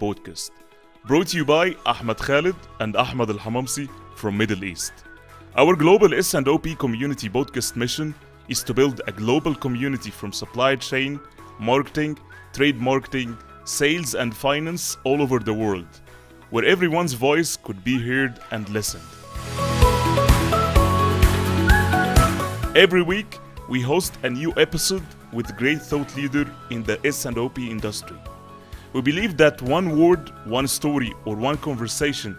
podcast, brought to you by Ahmed Khalid and Ahmed Al Hamamsi from Middle East. Our Global S&OP community podcast mission is to build a global community from supply chain, marketing, trade marketing, sales, and finance all over the world, where everyone's voice could be heard and listened. Every week, we host a new episode with a great thought leader in the S&OP industry. We believe that one word, one story, or one conversation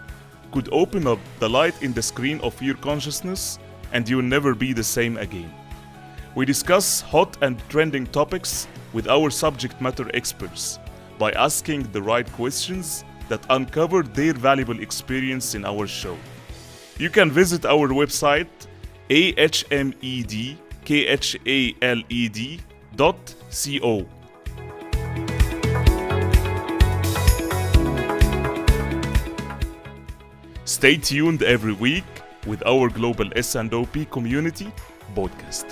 could open up the light in the screen of your consciousness and you'll never be the same again. We discuss hot and trending topics with our subject matter experts by asking the right questions that uncover their valuable experience in our show. You can visit our website ahmedkhaled.co. Stay tuned every week with our Global S&OP community podcast.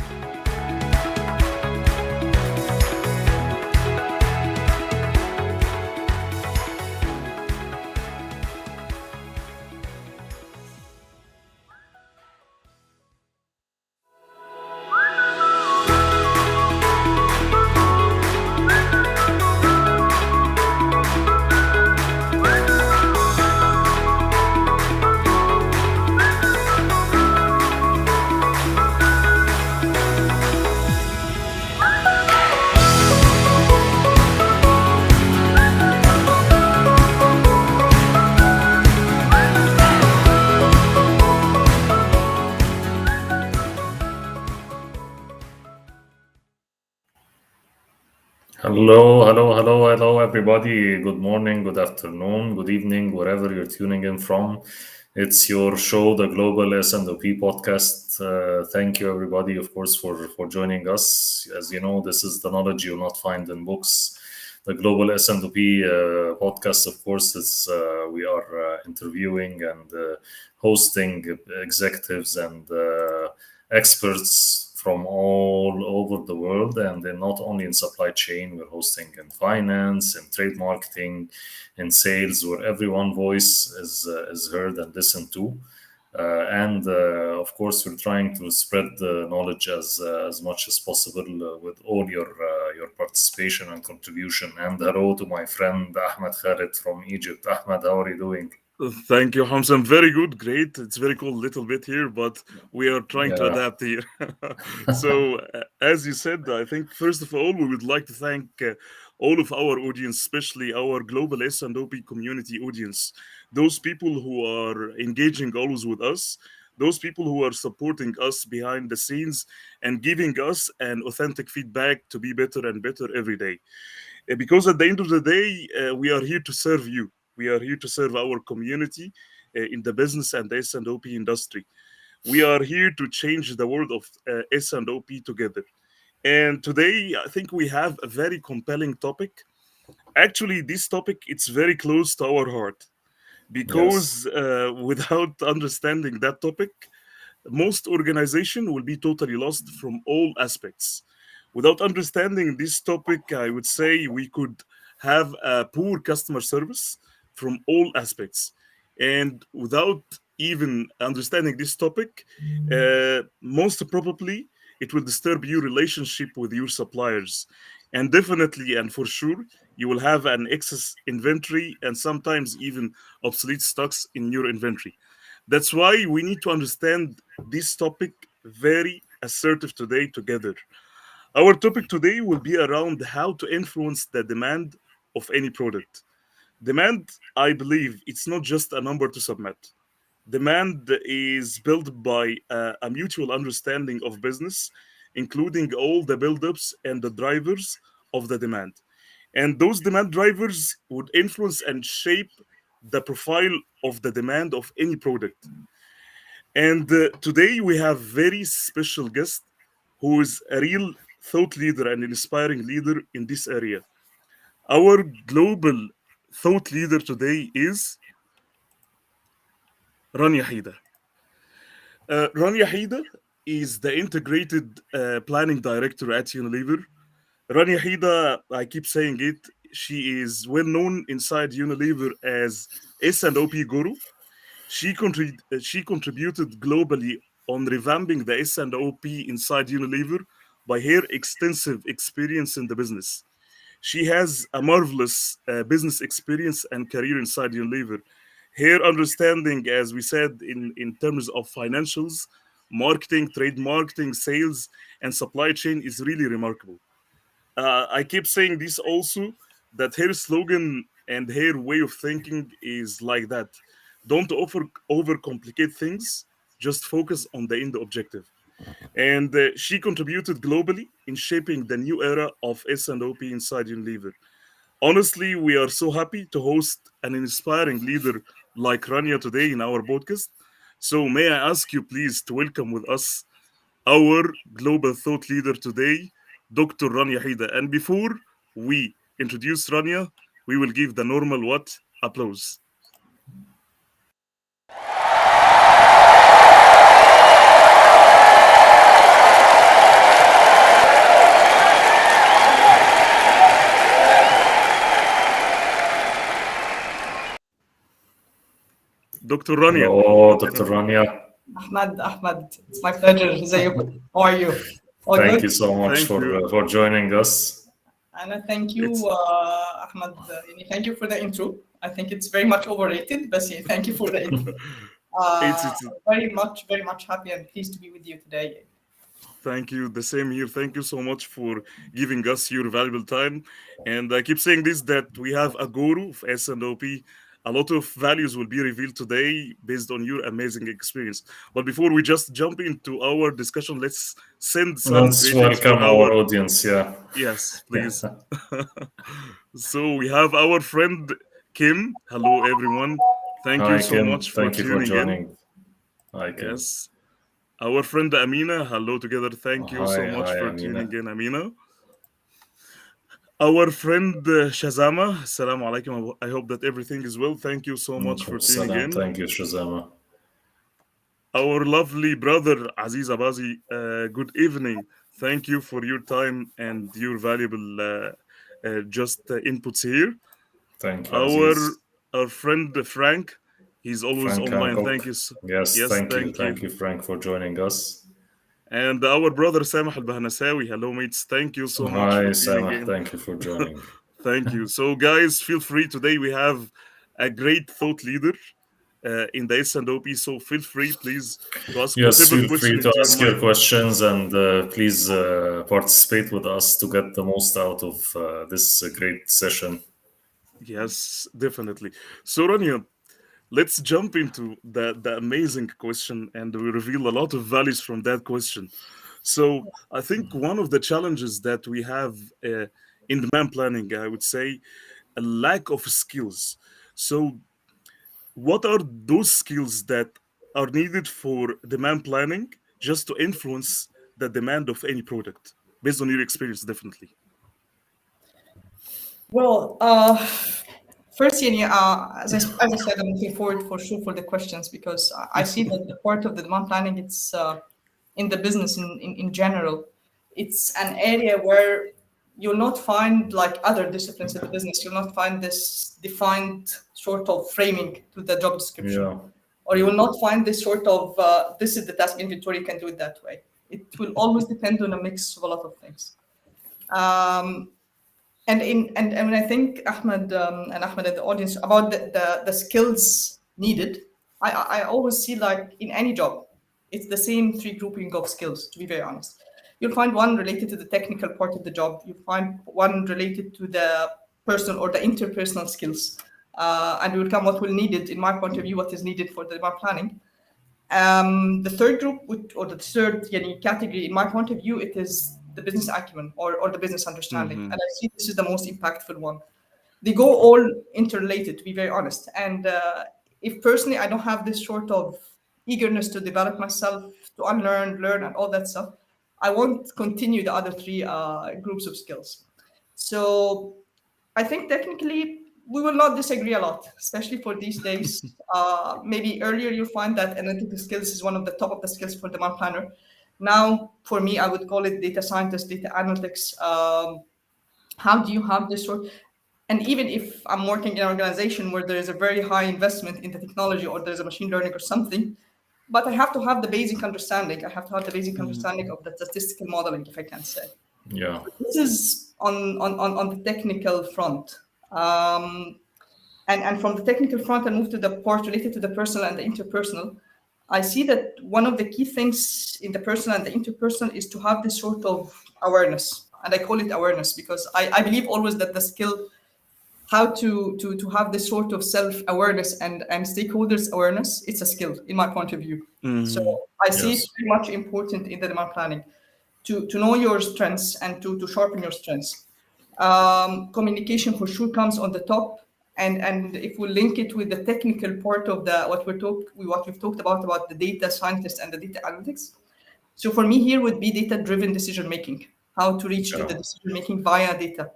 Hello, everybody. Good morning, good afternoon, good evening, wherever you're tuning in from. It's your show, the Global S&OP podcast. Thank you, everybody, of course, for joining us. As you know, this is the knowledge you'll not find in books. The Global S&OP podcast, of course, is we are interviewing and hosting executives and experts from all over the world, and then not only in supply chain, we're hosting in finance, in trade marketing, in sales, where everyone's voice is heard and listened to. And of course, we're trying to spread the knowledge as much as possible with all your participation and contribution. And hello to my friend Ahmed Khalid from Egypt. Ahmed, how are you doing? Thank you, Hamza. I'm very good, great. It's very cold, little bit here, but we are trying to Yeah. adapt here. So, as you said, I think first of all, we would like to thank all of our audience, especially our global S&OP community audience, those people who are engaging always with us, those people who are supporting us behind the scenes and giving us an authentic feedback to be better and better every day. Because at the end of the day, we are here to serve you. We are here to serve our community in the business and S&OP industry. We are here to change the world of S&OP together. And today, I think we have a very compelling topic. Actually, this topic it's very close to our heart Yes. because without understanding that topic, most organization will be totally lost from all aspects. Without understanding this topic, I would say we could have a poor customer service from all aspects. And without even understanding this topic, most probably it will disturb your relationship with your suppliers. And definitely and for sure, you will have an excess inventory and sometimes even obsolete stocks in your inventory. That's why we need to understand this topic very assertive today together. Our topic today will be around how to influence the demand of any product. Demand, I believe, it's not just a number to submit. Demand is built by a mutual understanding of business, including all the buildups and the drivers of the demand. And those demand drivers would influence and shape the profile of the demand of any product. And today we have very special guest who is a real thought leader and inspiring leader in this area. Our global thought leader today is Rania Heida. Rania Heida is the integrated planning director at Unilever. Rania Heida, I keep saying it, she is well known inside Unilever as S&OP guru. She contributed globally on revamping the S&OP inside Unilever by her extensive experience in the business. She has a marvelous business experience and career inside Unilever. Her understanding, as we said, in terms of financials, marketing, trade marketing, sales, and supply chain is really remarkable. I keep saying this also, that her slogan and her way of thinking is like that. Don't overcomplicate things, just focus on the end objective. And she contributed globally in shaping the new era of S&OP inside Unilever. Honestly, we are so happy to host an inspiring leader like Rania today in our podcast. So, may I ask you, please, to welcome with us our global thought leader today, Dr. Rania Heida. And before we introduce Rania, we will give the normal what? Applause. Dr. Rania. Hello, Dr. Rania. Ahmad, it's my pleasure. ازيكم? How are you? All Thank you good? so much Thank you. for joining us. And I thank you, It's Ahmad. Thank you for the intro. I think it's very much overrated, but yeah, thank you for the intro. it's Very much happy and pleased to be with you today. Thank you. The same here. Thank you so much for giving us your valuable time. And I keep saying this, that we have a guru of S&OP. A lot of values will be revealed today based on your amazing experience. But before we just jump into our discussion, let's send some Let's greetings for welcome our our. audience. Yeah. Yes, please. So we have our friend Kim. Hello, everyone. Thank you Hi, so Kim. much for Thank you for tuning in. joining. Hi, Kim. Yes. Our friend Amina. Hello together. Thank you so much Hi, for Amina. tuning in, Amina. Our friend Shazama. Assalamu alaikum. I hope that everything is well. Thank you so much Alaikum for tuning salam. in. Thank you, Shazama. Our lovely brother Aziz Abazi. Good evening. Thank you for your time and your valuable inputs here. Thank you, Our Aziz. our friend Frank. He's always Frank online. Hancock. Thank you. Yes, Yes, thank you. thank you. Thank you, Frank, for joining us. And our brother Samah Al Bahnasawi. Hello, mates. Thank you so much Hi, for tuning Samah. in. Thank you for joining. Thank you. So, guys, feel free. Today we have a great thought leader in the S&OP. So, feel free, please, to ask Yes, whatever feel question free to into your ask your mind. questions and please participate with us to get the most out of this great session. Yes, definitely. So, Rania, let's jump into the amazing question, and we reveal a lot of values from that question. So, I think one of the challenges that we have in demand planning, I would say, a lack of skills. So, what are those skills that are needed for demand planning just to influence the demand of any product based on your experience? Definitely. Well, first, as I said, I'm looking forward for sure for the questions because I see that the part of the demand planning, it's in the business in general, it's an area where you'll not find like other disciplines in the business. You'll not find this defined sort of framing to the job description, Yeah, or you will not find this sort of this is the task inventory. You can do it that way. It will always depend on a mix of a lot of things. Um, and when I think Ahmed and the audience about the skills needed, I always see like in any job, it's the same three grouping of skills. To be very honest, you'll find one related to the technical part of the job. You'll find one related to the personal or the interpersonal skills, and will come what will needed in my point of view, what is needed for the demand planning. The third group, or the third category, in my point of view, it is the business acumen or the business understanding. Hmm. And I see this is the most impactful one. They go all interrelated, to be very honest. And if personally I don't have this sort of eagerness to develop myself, to unlearn, learn, and all that stuff, I won't continue the other three groups of skills. So I think technically we will not disagree a lot, especially for these days. Maybe earlier you'll find that analytical skills is one of the top of the skills for demand planner. Now, for me, I would call it data scientist, data analytics. How do you have this sort? And even if I'm working in an organization where there is a very high investment in the technology or there's a machine learning or something, but I have to have the basic understanding. I have to have the basic understanding of the statistical modeling, if I can say. Yeah. This is on the technical front. And from the technical front, I move to the part related to the personal and the interpersonal. I see that one of the key things in the personal and the interpersonal is to have this sort of awareness. And I call it awareness because I believe always that the skill, how to have this sort of self-awareness and stakeholders awareness, it's a skill in my point of view. So I see it Yes. very much important in the demand planning to know your strengths and to sharpen your strengths. Communication for sure comes on the top, and if we link it with the technical part of the what we've talked about the data scientists and the data analytics. So for me here would be data driven decision making, how to reach to Yeah. the decision making via data.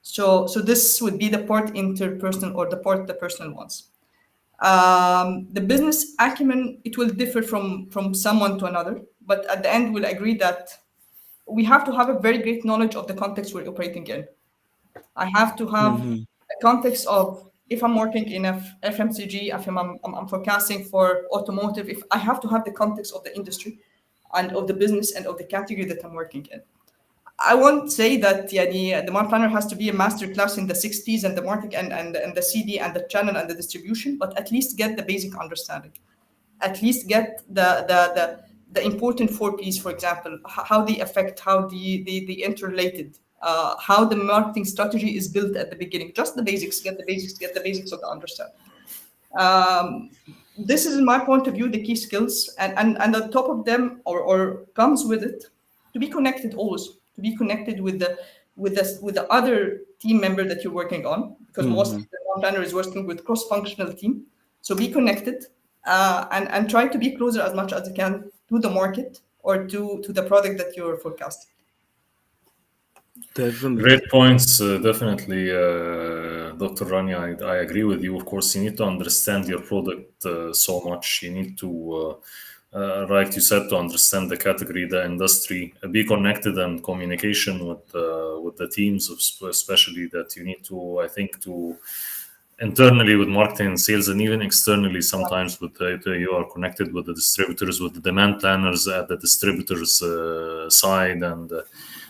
So this would be the part interpersonal or the part the personal ones. The business acumen, it will differ from someone to another, but at the end we'll agree that we have to have a very great knowledge of the context we're operating in. I have to have a context of if I'm working in a FMCG, if I'm forecasting for automotive, if I have to have the context of the industry and of the business and of the category that I'm working in. I won't say that the demand planner has to be a master class in the 60s and the market and the CD and the channel and the distribution, but at least get the basic understanding. At least get the important four P's, for example, how they affect, how the interrelated, how the marketing strategy is built at the beginning. Just the basics, get the basics of the understanding. Um, this is, in my point of view, the key skills, and on top of them, or comes with it, to be connected always, to be connected with the other team member that you're working on, because mostly the demand planner is working with cross-functional team. So be connected, and try to be closer as much as you can to the market or to the product that you're forecasting. Definitely. Great points. Definitely, Dr. Rania. I agree with you. Of course, you need to understand your product so much. You need to, like you said, to understand the category, the industry, be connected and communication with the teams, especially that you need to. I think to internally with marketing and sales, and even externally sometimes with you are connected with the distributors, with the demand planners at the distributors side, and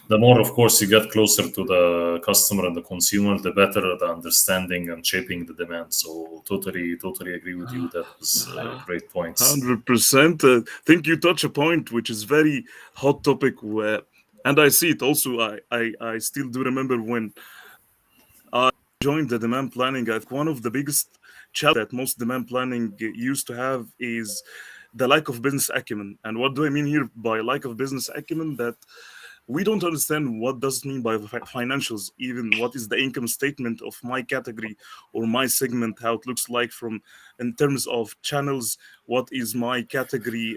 the more, of course, you get closer to the customer and the consumer, the better the understanding and shaping the demand. So totally agree with you. That was great points. 100%. I think you touch a point which is very hot topic where, and I see it also. I still do remember when I joined the demand planning. I think one of the biggest challenges that most demand planning used to have is the lack of business acumen. And what do I mean here by lack of business acumen? That we don't understand what does it mean by financials, even what is the income statement of my category or my segment, how it looks like from in terms of channels, what is my category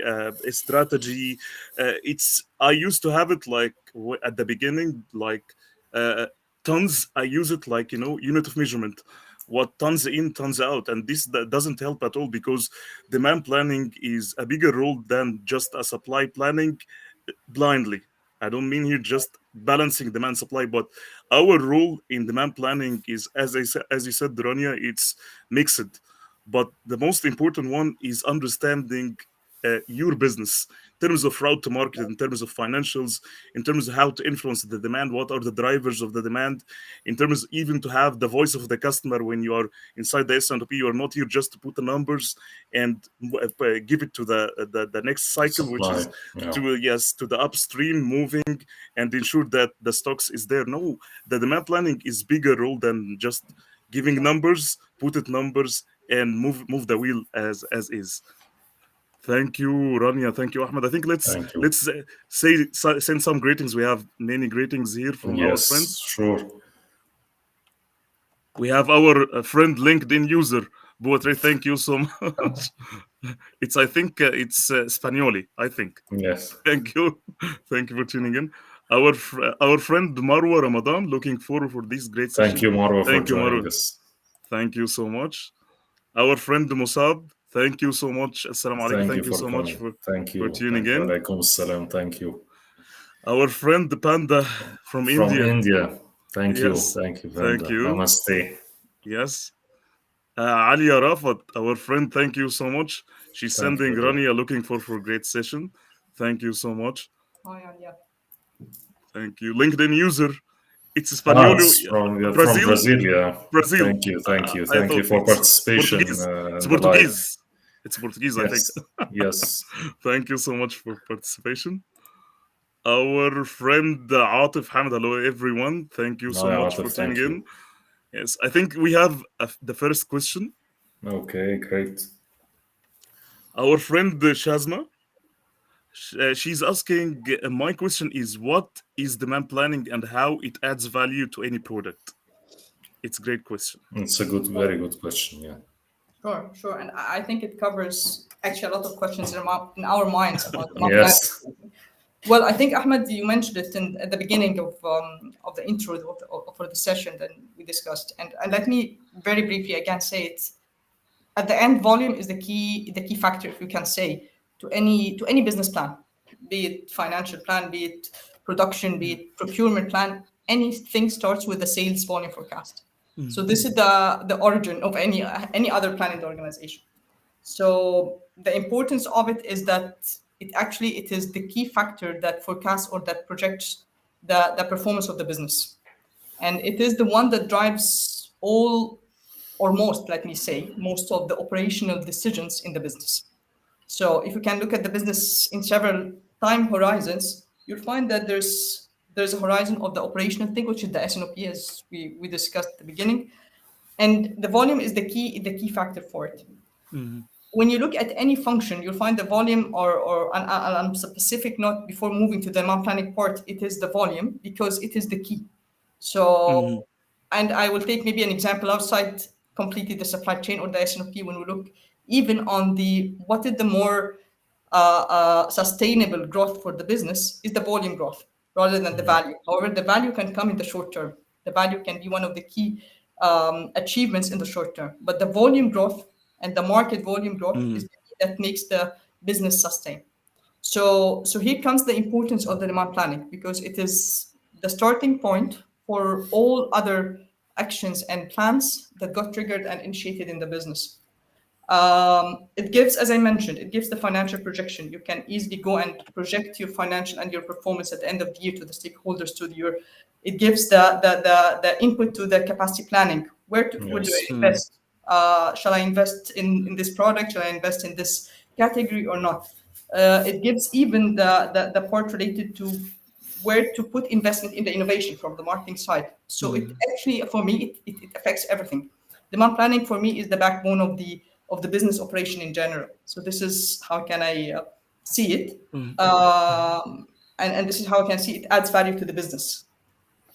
strategy. It's I used to have it like at the beginning, like uh, tons. I use it like unit of measurement, what tons in tons out, and this that doesn't help at all because demand planning is a bigger role than just a supply planning blindly. I don't mean here just balancing demand supply, but our role in demand planning is, as you said, Rania, it's mixed. But the most important one is understanding your business in terms of route to market, in terms of financials, in terms of how to influence the demand, what are the drivers of the demand, in terms even to have the voice of the customer when you are inside the S&OP. You are not here just to put the numbers and give it to the next cycle, which Supply. is Yeah. to yes to the upstream moving and ensure that the stocks is there. No, the demand planning is bigger role than just giving numbers, put it numbers, and move the wheel as is. Thank you, Rania. Thank you, Ahmed. I think let's Thank you. let's send some greetings. We have many greetings here from our Yes, friends. sure. We have our friend LinkedIn user, Boatre. Thank you so much. It's I think it's Spagnoli. I think. Yes. Thank you. Thank you for tuning in. Our friend Marwa Ramadan, looking forward for this great Thank session. you, Marwa, for Thank you, joining Marwa. us. Thank you so much. Our friend Musab, thank you so much. Assalamu alaikum. Thank you Thank you for so much coming. Thank for you. tuning Thank you. in. Alaikum salam. Thank you. Our friend Panda from From India. India. Yes, Thank you, thank Brenda. you. Namaste. Yes. Alia Rafat, our friend, thank you so much. She's Thank sending you, dear. Rania looking for great session. Thank you so much. Hi, Anya. Thank you. LinkedIn user, it's Ah, Espanol, it's from Brazil, Brazil, yeah. Brazil. Thank I you thought for it's participation Portuguese. It's in the live. Portuguese. It's Portuguese, I think. Yes, yes. Thank you so much for participation. Our friend Atif Hamid, hello everyone. Thank you so Hi, much for Atif, tuning thank in. you. Yes, I think we have the first question. Okay, great. Our friend Shazma, she's asking, my question is, what is demand planning and how it adds value to any product? It's a great question. It's a good, very good question, yeah. Sure, sure. And I think it covers actually a lot of questions in our minds about demand Yes, planning. Well, I think Ahmed, you mentioned it at the beginning of the intro for the session that we discussed, and let me very briefly again say it. At the end, volume is the key factor, if you can say, to any business plan, be it financial plan, be it production, be it procurement plan. Anything starts with the sales volume forecast. So this is the origin of any other plan in the organization. So the importance of it is that it is the key factor that forecasts or that projects the performance of the business. And it is the one that drives all or most, let me say, most of the operational decisions in the business. So if you can look at the business in several time horizons, you'll find that there's a horizon of the operational thing, which is the SNOP, as we discussed at the beginning. And the volume is the key factor for it. Mhm. When you look at any function, you'll find the volume, or on a specific note before moving to the demand planning part, it is the volume because it is the key. Mhm. So, and I will take maybe an example outside completely the supply chain or the SNOP when we look even on the what is the more sustainable growth for the business is the volume growth rather than the value. However, the value can come in the short term. The value can be one of the key achievements in the short term, but the volume growth and the market volume growth is Mhm. the key that makes the business sustain. So here comes the importance of the demand planning because it is the starting point for all other actions and plans that got triggered and initiated in the business. It gives, as I mentioned, it gives the financial projection. You can easily go and project your financial and your performance at the end of the year to the stakeholders, to your. It gives the input to the capacity planning. Where do I yes. Mhm. invest? Shall I invest in this product? Shall I invest in this category or not? It gives even the part related to where to put investment in the innovation from the marketing side. So it Mhm. actually, for me, it affects everything. Demand planning for me is the backbone of the business operation in general. So this is how can I see it, Mhm. and this is how I can see it adds value to the business.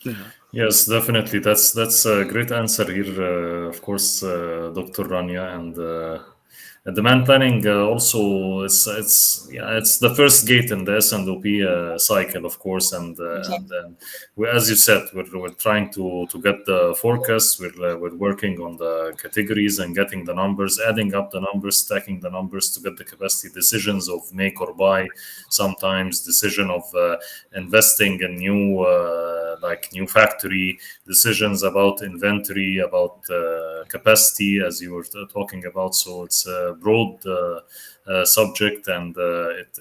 Yeah. Yes, definitely. That's a great answer here, of course, Dr. Rania, and demand planning also it's yeah it's the first gate in the S&OP cycle, of course, and Exactly. then as you said, we're trying to get the forecast. We're working on the categories and getting the numbers, adding up the numbers, stacking the numbers to get the capacity decisions of make or buy. Sometimes decision of investing in new like new factory, decisions about inventory, about capacity, as you were talking about. So it's a broad subject, and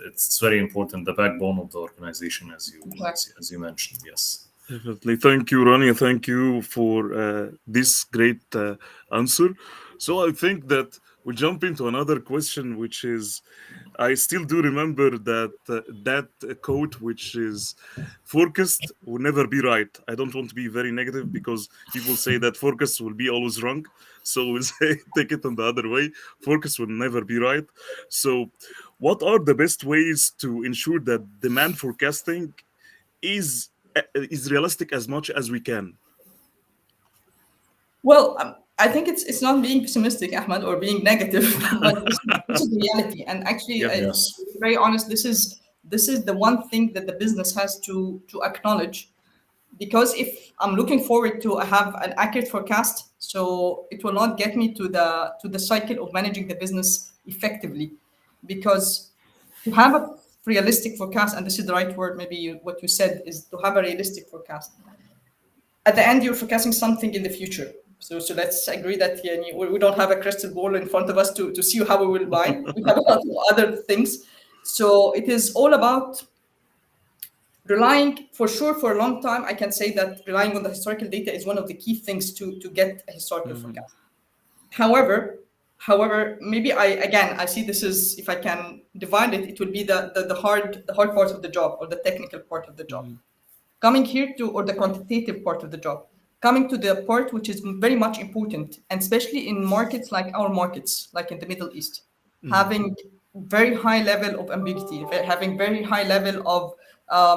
it's very important, the backbone of the organization, Exactly. as you mentioned. Yes. Definitely. Thank you, Rania. Thank you for this great answer. So I think that we jump into another question, which is I still do remember that quote, which is forecast will never be right. I don't want to be very negative because people say that forecast will be always wrong. So we'll say take it on the other way. Forecast will never be right. So, what are the best ways to ensure that demand forecasting is is realistic as much as we can? Well, I think it's not being pessimistic, Ahmed, or being negative, but this is reality. And actually, Yeah. to Yes. be very honest, this is the one thing that the business has to acknowledge. Because if I'm looking forward to have an accurate forecast, so it will not get me to the cycle of managing the business effectively. Because to have a realistic forecast, and this is the right word, maybe what you said is to have a realistic forecast. at the end you're forecasting something in the future. So let's agree that we don't have a crystal ball in front of us to see how we will buy. We have a lot of other things. So it is all about relying, for sure, for a long time. I can say that relying on the historical data is one of the key things to get a historical forecast. However, maybe I see this is, if I can divide it, it will be the hard part of the job, or the technical part of the job. Coming here to, or the quantitative part of the job, coming to the part which is very much important, and especially in markets like our markets, like in the Middle East, having very high level of ambiguity, having very high level of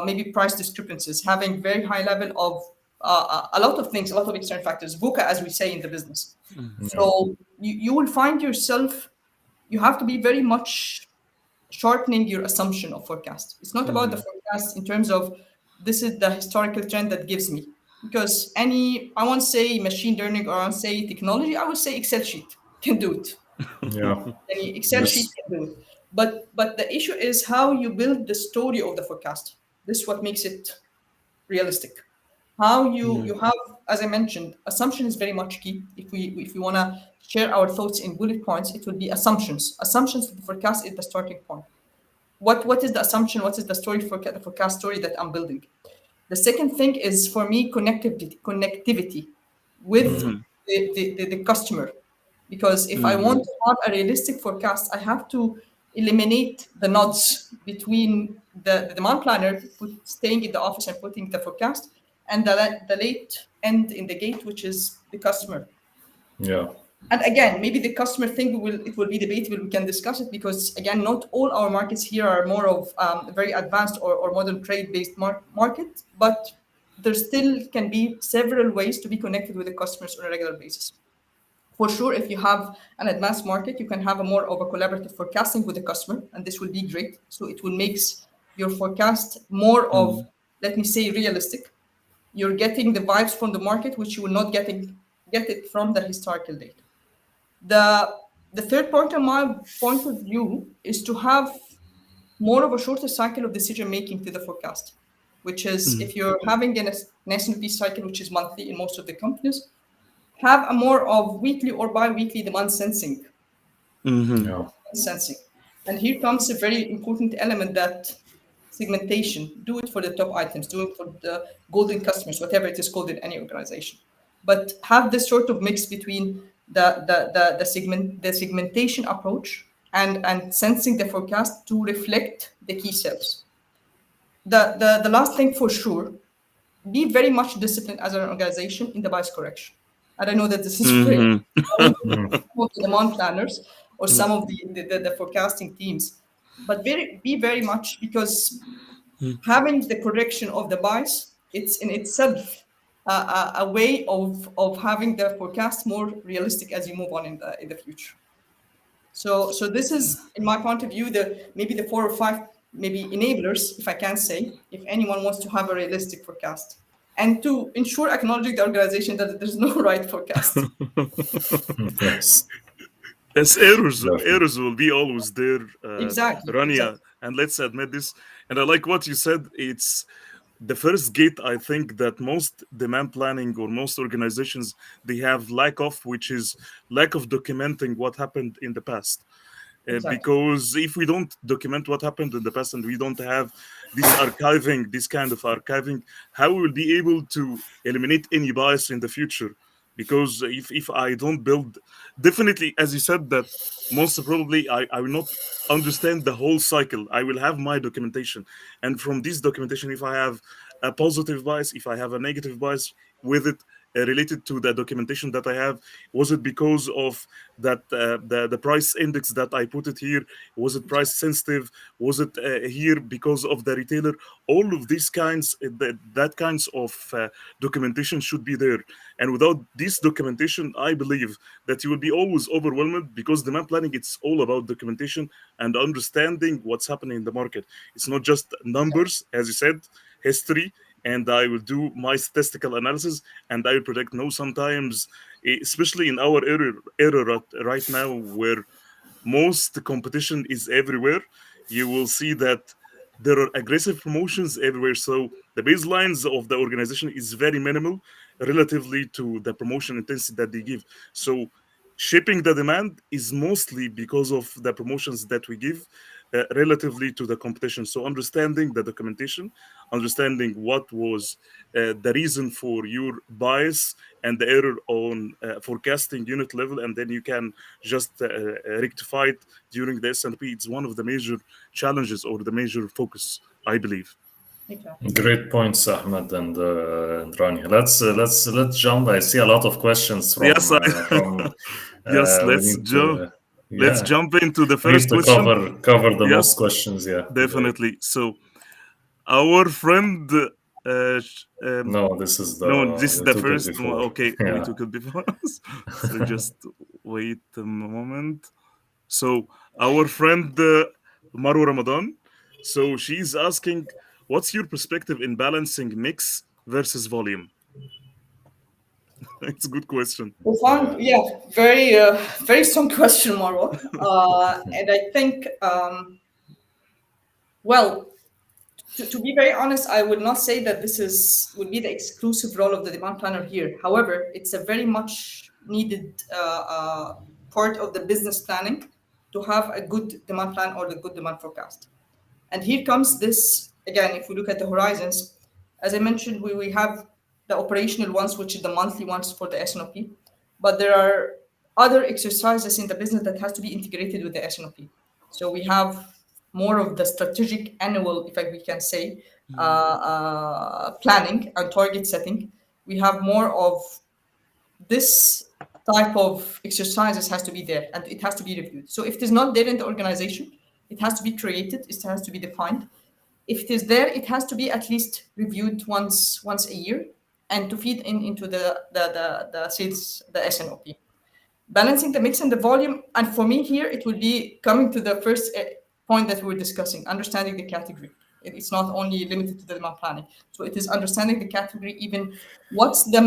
maybe price discrepancies, having very high level of a lot of things, a lot of external factors, VUCA, as we say in the business. Yeah. So you will find yourself, you have to be very much sharpening your assumption of forecast. It's not about the forecast in terms of this is the historical trend that gives me. Because I won't say machine learning, or I won't say technology, I would say Excel sheet can do it. Yeah. Any Excel sheet Yes. can do it. But the issue is how you build the story of the forecast. This is what makes it realistic. How you have, as I mentioned, assumption is very much key. If we want to share our thoughts in bullet points, it will be assumptions. Assumptions for the forecast is the starting point. What is the assumption? What is the story for the forecast story that I'm building? The second thing is, for me, connectivity with the customer. Because if I want to have a realistic forecast, I have to eliminate the nods between the demand planner staying in the office and putting the forecast, and the late end in the gate, which is the customer. Yeah. And again, maybe the customer thing it will be debatable. We can discuss it, because again, not all our markets here are more of very advanced or modern trade-based market, but there still can be several ways to be connected with the customers on a regular basis. For sure, if you have an advanced market, you can have a more of a collaborative forecasting with the customer, and this will be great. So it will make your forecast more of, let me say, realistic. You're getting the vibes from the market, which you will not get it from the historical data. The third part of my point of view is to have more of a shorter cycle of decision making to the forecast, which is, if you're having an S&OP cycle, which is monthly in most of the companies, have a more of weekly or bi-weekly demand Yeah. sensing. And here comes a very important element, that segmentation. Do it for the top items, do it for the golden customers, whatever it is called in any organization. But have this sort of mix between the segmentation approach and sensing the forecast to reflect the key sales. The last thing, for sure, be very much disciplined as an organization in the bias correction. And I know that this is very Mm. of the demand planners or some of the forecasting teams, but be very much, because having the correction of the bias, it's in itself a way of having the forecast more realistic as you move on in the future. So this is, in my point of view, maybe the 4 or 5 maybe enablers, if I can say, if anyone wants to have a realistic forecast, and to ensure acknowledging the organization that there's no right forecast. Yes. Yes, Definitely. errors will be always there, Exactly, Rania, exactly, and let's admit this. And I like what you said. It's the first gate, I think, that most demand planning or most organizations they have lack of, which is lack of documenting what happened in the past. exactly. Because if we don't document what happened in the past and we don't have this kind of archiving, how we will be able to eliminate any bias in the future? Because if I don't build, definitely, as you said, that most probably I will not understand the whole cycle. I will have my documentation, and from this documentation, if I have a positive bias, if I have a negative bias with it, related to the documentation that I have, was it because of that the price index that I put it here? Was it price sensitive? Was it here because of the retailer? All of these kinds, that kinds of documentation should be there. And without this documentation, I believe that you will be always overwhelmed, because demand planning, it's all about documentation and understanding what's happening in the market. It's not just numbers, as you said, history, and I will do my statistical analysis and I will predict. No, sometimes, especially in our era right now, where most competition is everywhere, you will see that there are aggressive promotions everywhere. So the baselines of the organization is very minimal. relatively to the promotion intensity that they give. So shaping the demand is mostly because of the promotions that we give relatively to the competition. So understanding the documentation, understanding what was the reason for your bias and the error on forecasting unit level, and then you can just rectify it during the S&P. It's one of the major challenges or the major focus, I believe. Exactly. Great points, Ahmed and Rania. Let's jump. I see a lot of questions Yes, from yes. we need to Let's yeah, jump into the we need first to question. cover the most Yes, questions. Yeah, today. definitely. So our friend, No, this is the no, this is we the took it first one. before. Okay, we Yeah. took it before us. So just wait a moment. So our friend Maru Ramadan. So she's asking, what's your perspective in balancing mix versus volume? It's a good question. Profound, Yeah. yeah, very strong question, Marwa. And I think, well, to be very honest, I would not say that this is would be the exclusive role of the demand planner here. However, it's a very much needed part of the business planning to have a good demand plan or the good demand forecast. And here comes this again. If we look at the horizons, as I mentioned, we have the operational ones, which is the monthly ones for the SNOP, but there are other exercises in the business that has to be integrated with the SNOP. So we have more of the strategic annual, if we can say, planning and target setting. We have more of this type of exercises has to be there and it has to be reviewed. So if it is not there in the organization, it has to be created, it has to be defined. If it is there, it has to be at least reviewed once a year and to feed into the sales, the SNOP. Balancing the mix and the volume, and for me here, it will be coming to the first point that we were discussing, understanding the category. It's not only limited to the demand planning. So it is understanding the category, even what's the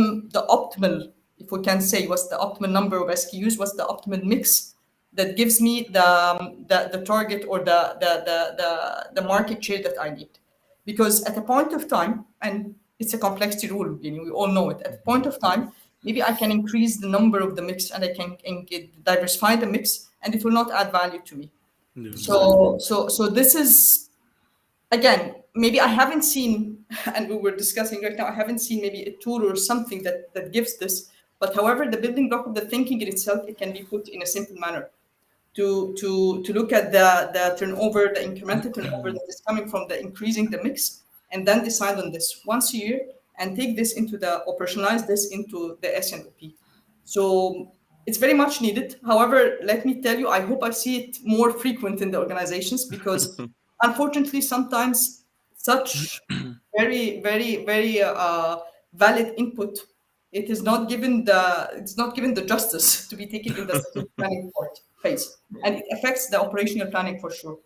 optimal, if we can say, what's the optimal number of SKUs, what's the optimal mix that gives me the target or the market share that I need. Because at a point of time, and it's a complexity rule, we all know it, at a point of time, maybe I can increase the number of the mix and I can diversify the mix and it will not add value to me. Yes. So this is again, maybe I haven't seen, and we were discussing right now, I haven't seen maybe a tool or something that gives this. But however, the building block of the thinking in itself, it can be put in a simple manner to look at the turnover, the incremental turnover that is coming from the increasing the mix, and then decide on this once a year and take this into the operationalize this into the SNOP. So it's very much needed. However, let me tell you, I hope I see it more frequent in the organizations because unfortunately sometimes such very valid input, it's not given the justice to be taken in the strategic planning part phase, and it affects the operational planning for sure.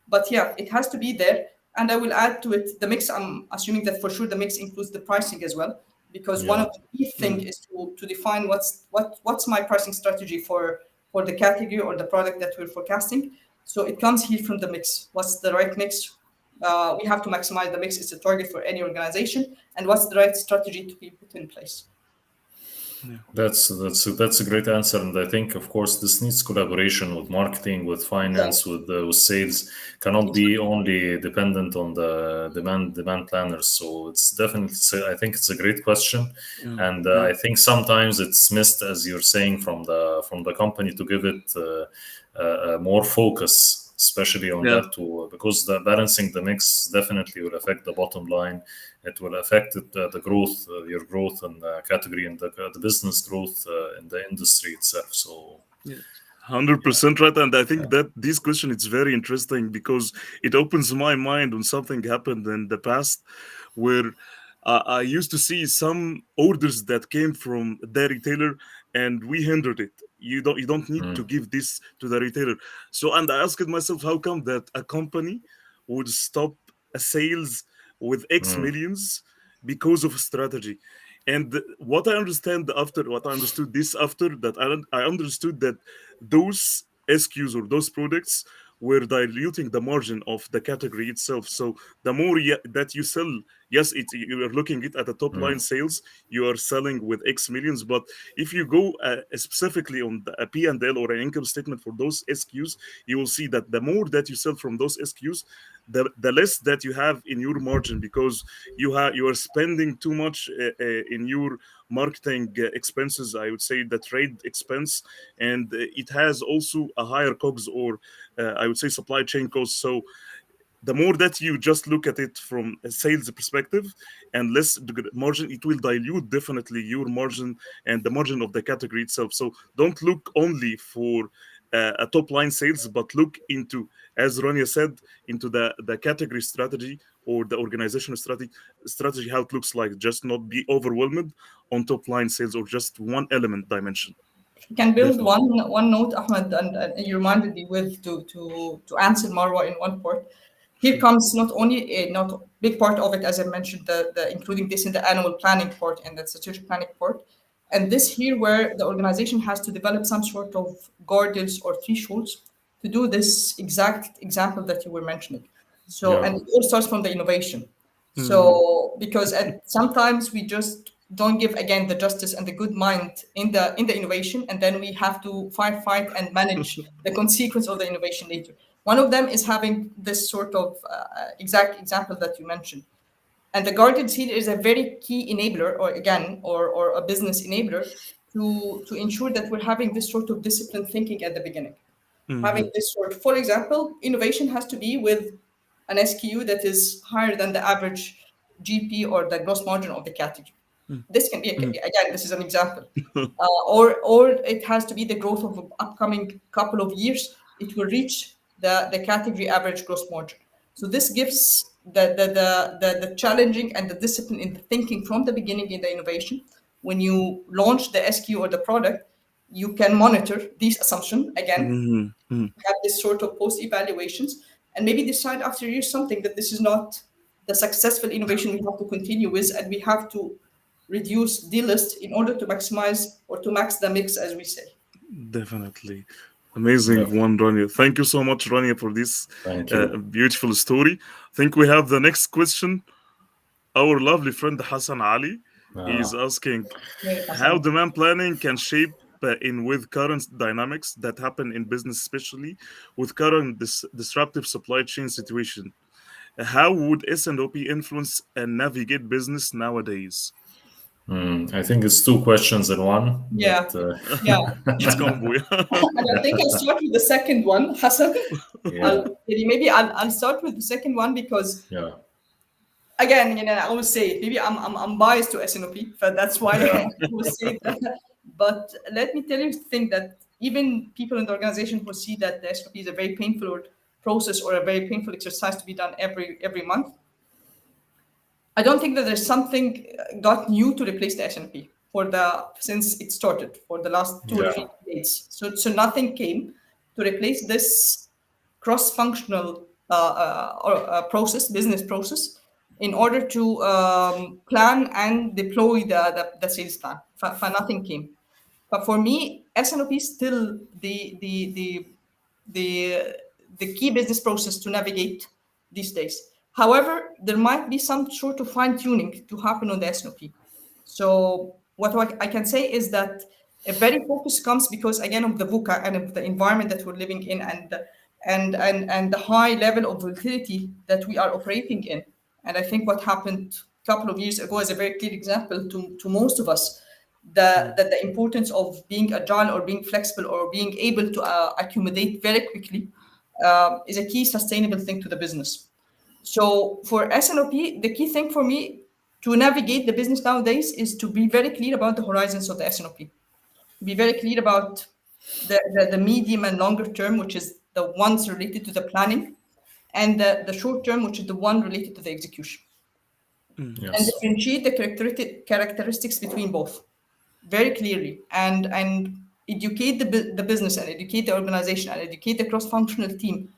But yeah, it has to be there. And I will add to it the mix. I'm assuming that for sure the mix includes the pricing as well, because one Yeah. of the key thing is to define what's my pricing strategy for the category or the product that we're forecasting. So it comes here from the mix. What's the right mix? We have to maximize the mix. It's a target for any organization. And what's the right strategy to be put in place? Yeah. That's a great answer, and I think, of course, this needs collaboration with marketing, with Exactly. finance, with sales. Cannot be Exactly. only dependent on the demand planners. So it's definitely, I think it's a great question, Yeah. and Yeah. I think sometimes it's missed, as you're saying, from the company to give it more focus, especially on Yeah. that too, because the balancing the mix definitely will affect the bottom line. It will affect the growth, your growth in the category and the business growth in the industry itself. So, 100% right, and I think that this question is very interesting because it opens my mind when something happened in the past where I used to see some orders that came from the retailer and we hindered it. You don't need to give this to the retailer. So and I asked myself, how come that a company would stop a sales with X millions because of a strategy? And what I understood this after that, I understood that those SQs or those products were diluting the margin of the category itself. So the more that you sell Yes, you're looking at the top line sales, you are selling with X millions, but if you go specifically on a P&L or an income statement for those SKUs, you will see that the more that you sell from those SKUs, the less that you have in your margin, because you are spending too much in your marketing expenses, I would say the trade expense, and it has also a higher cogs, or I would say supply chain costs. So the more that you just look at it from a sales perspective and less the margin, it will dilute definitely your margin and the margin of the category itself. So don't look only for a top line sales, but look into, as Rania said, into the category strategy or the organizational strategy, how it looks like. Just not be overwhelmed on top line sales or just one element dimension. Can build Definitely. one note, Ahmed, and you reminded me with to answer Marwa in one part. Here comes not only a not big part of it, as I mentioned, the including this in the annual planning part and the strategic planning part, and this here where the organization has to develop some sort of guardrails or thresholds to do this exact example that you were mentioning. So, Yeah. and it all starts from the innovation. Mhm. So because sometimes we just don't give again the justice and the good mind in the innovation, and then we have to firefight and manage the consequence of the innovation later. One of them is having this sort of exact example that you mentioned. And the guardian here is a very key enabler, or again, or a business enabler to ensure that we're having this sort of disciplined thinking at the beginning. Having Mhm. this sort, for example, innovation has to be with an SKU that is higher than the average GP or the gross margin of the category. This can be Mhm. again, this is an example, or it has to be the growth of an upcoming couple of years. It will reach the category average gross margin. So this gives the challenging and the discipline in the thinking from the beginning in the innovation. When you launch the SKU or the product, you can monitor these assumptions again, Mhm. Mhm. have this sort of post evaluations, and maybe decide after years something that this is not the successful innovation we have to continue with, and we have to reduce delist in order to maximize or to max the mix, as we say. Definitely. Amazing Definitely. one, Rania. Thank you so much, Rania, for this Thank you. beautiful story. I think we have the next question. Our lovely friend Hassan Ali is Uh, asking Hey, how Hassan. demand planning can shape in with current dynamics that happen in business, especially with current disruptive supply chain situation. How would S&OP influence and navigate business nowadays? I think it's two questions in one, Yeah, but yeah. It's combo. And I think I'll start with the second one, Hassan. yeah, Maybe I'll start with the second one because yeah, again, I always say it. Maybe I'm biased to SNOP, but that's why yeah, I always say that. But let me tell you the thing that even people in the organization who see that the SNOP is a very painful process or a very painful exercise to be done every month, I don't think that there's something got new to replace the SNP for the since it started for the last two or yeah, three days. So nothing came to replace this cross-functional process, business process, in order to plan and deploy the sales plan. For nothing came. But for me, SNOP is still the the key business process to navigate these days. However, there might be some sort of fine tuning to happen on the SNOP. So what I can say is that a very focus comes because again of the VUCA and of the environment that we're living in, and the high level of volatility that we are operating in. And I think what happened a couple of years ago is a very clear example to most of us, the importance of being agile or being flexible or being able to accumulate very quickly is a key sustainable thing to the business. So for SNOP, the key thing for me to navigate the business nowadays is to be very clear about the horizons of the SNOP. Be very clear about the medium and longer term, which is the ones related to the planning, and the short term, which is the one related to the execution, and yes, differentiate the characteristics between both very clearly, and educate the business and educate the organization and educate the cross-functional team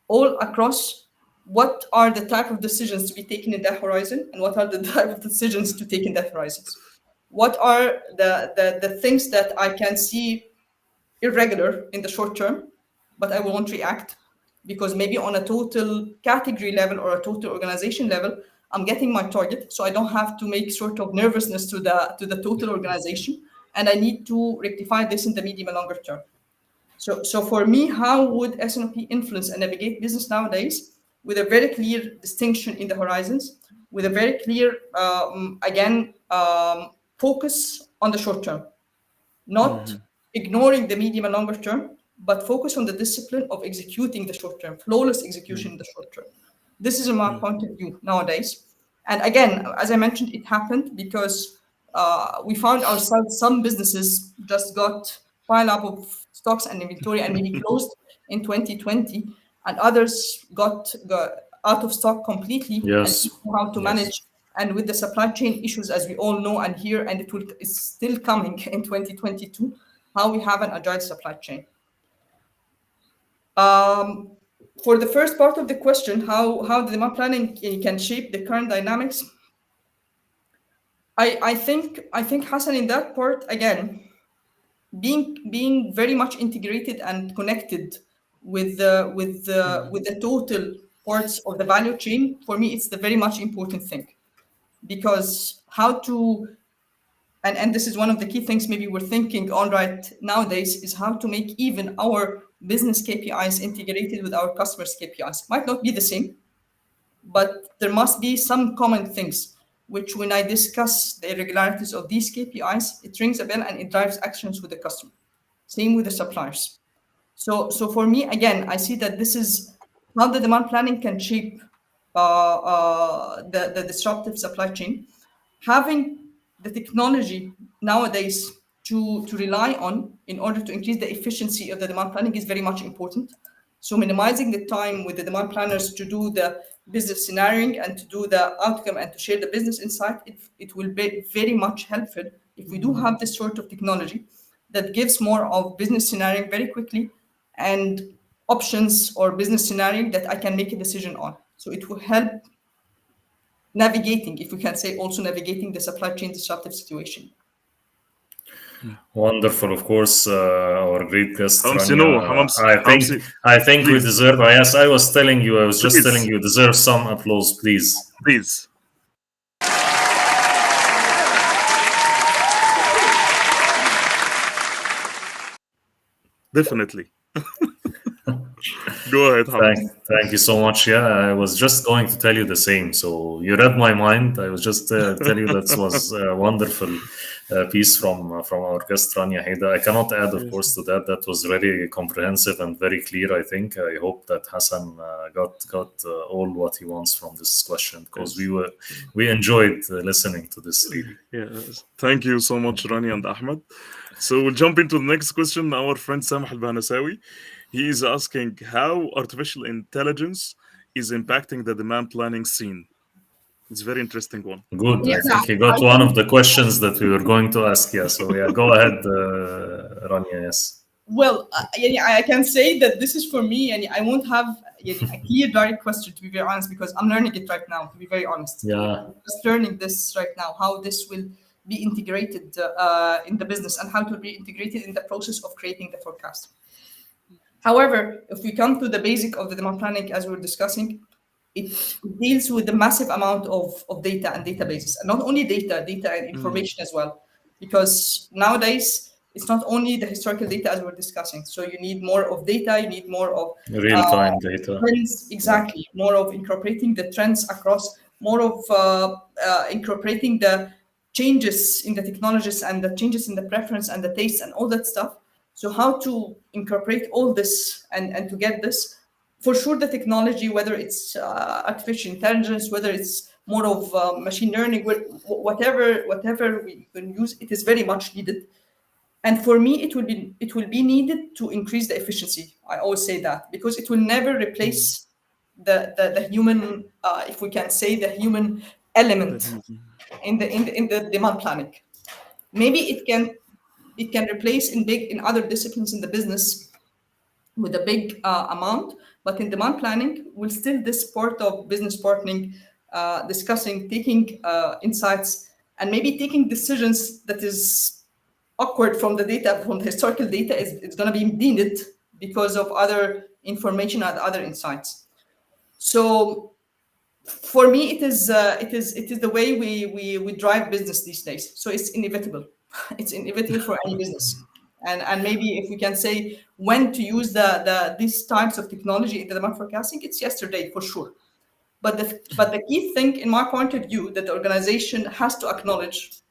all across what are the type of decisions to be taken in that horizon and what are the type of decisions to take in that horizons. What are the things that I can see irregular in the short term, but I won't react because maybe on a total category level or a total organization level, I'm getting my target, so I don't have to make sort of nervousness to the total organization, and I need to rectify this in the medium and longer term. So for me, how would SNOP influence and navigate business nowadays? With a very clear distinction in the horizons, with a very clear, focus on the short term, not ignoring the medium and longer term, but focus on the discipline of executing the short term, flawless execution in the short term. This is my point of view nowadays. And again, as I mentioned, it happened because we found ourselves, some businesses just got pile up of stocks and inventory and maybe closed in 2020, and others got out of stock completely and Yes. didn't know how to Yes. manage. And with the supply chain issues, as we all know and hear, and it's still coming in 2022, how we have an agile supply chain. For the first part of the question, how the demand planning can shape the current dynamics, I think Hassan, in that part again, being very much integrated and connected with the total parts of the value chain, for me, it's the very much important thing, because how to, and this is one of the key things maybe we're thinking on right nowadays, is how to make even our business KPIs integrated with our customers' KPIs. Might not be the same, but there must be some common things, which when I discuss the irregularities of these KPIs, it rings a bell and it drives actions with the customer. Same with the suppliers. So for me, again, I see that this is how the demand planning can shape the disruptive supply chain. Having the technology nowadays to rely on in order to increase the efficiency of the demand planning is very much important. So minimizing the time with the demand planners to do the business scenarioing and to do the outcome and to share the business insight, it will be very much helpful if we do have this sort of technology that gives more of business scenarioing very quickly and options or business scenarioing that I can make a decision on. So it will help navigating, if we can say, also navigating the supply chain disruptive situation. Wonderful, of course, our great guest Hamsi, no, Rania. Hamsi, I think we please, deserve. Yes, I was just telling please, you, deserve some applause, please. please. Definitely. Go ahead, Hamsi. Thank you so much. Yeah, I was just going to tell you the same. So you read my mind. I was just tell you that was a wonderful piece from our guest Rania Heida. I cannot add, of course, to that. That was very comprehensive and very clear. I think. I hope that Hassan got all what he wants from this question, because we enjoyed listening to this. Really. Yes. Thank you so much, Rania and Ahmed. So we'll jump into the next question. Our friend Samh Al-Banasawi, he is asking how artificial intelligence is impacting the demand planning scene. It's a very interesting one. Good. Yeah, I think he got one of the questions that we were going to ask. Yeah. So yeah, go ahead, Rania. Yes. Well, I can say that this is for me, and I won't have a clear, direct question, to be very honest, because I'm learning it right now, to be very honest. Yeah. I'm just learning this right now, how this will be integrated in the business and how to be integrated in the process of creating the forecast. However, if we come to the basic of the demand planning, as we were discussing, it deals with the massive amount of data and databases, and not only data and information as well, because nowadays it's not only the historical data as we're discussing. So you need more of data, you need more of real-time data. Trends, exactly, more of incorporating the trends across, more of incorporating the changes in the technologies and the changes in the preference and the taste and all that stuff. So how to incorporate all this and to get this, for sure, the technology, whether it's artificial intelligence, whether it's more of machine learning, whatever we can use, it is very much needed. And for me, it will be needed to increase the efficiency. I always say that, because it will never replace the human, if we can say, the human element in the demand planning. Maybe it can replace in other disciplines in the business with a big amount, but in demand planning, will still this part of business partnering, discussing, taking insights, and maybe taking decisions that is awkward from the data, from the historical data, it's going to be needed because of other information and other insights. So For me, it is the way we drive business these days. So it's inevitable. It's inevitable for any business. And maybe if we can say when to use these types of technology in the demand forecasting, it's yesterday for sure. But the key thing, in my point of view, that the organization has to acknowledge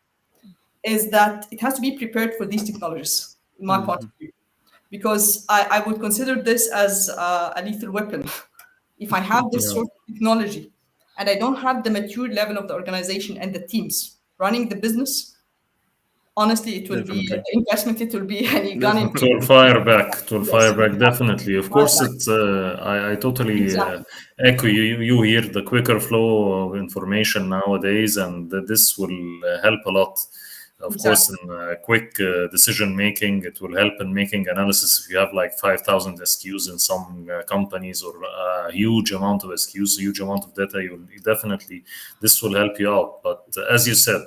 is that it has to be prepared for these technologies, in my point of view, because I would consider this as a lethal weapon. If I have this Yeah. sort of technology and I don't have the mature level of the organization and the teams running the business, honestly, it will be Definitely. investment. It will be any gun in. It will fire back. It will Yes, fire back, definitely. Of right course, back. it's. I totally Exactly. echo you here. The quicker flow of information nowadays, and this will help a lot. Of course, Exactly. in quick decision making, it will help in making analysis. If you have like 5,000 SKUs in some companies, or a huge amount of SKUs, a huge amount of data, you definitely this will help you out. But as you said,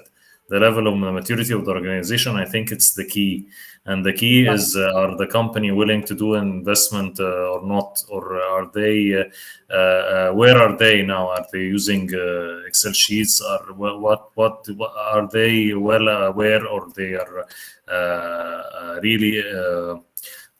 the level of maturity of the organization, I think it's the key. And the key Exactly. is, are the company willing to do an investment or not? Or are they, where are they now? Are they using Excel sheets? Or what are they well aware, or they are really,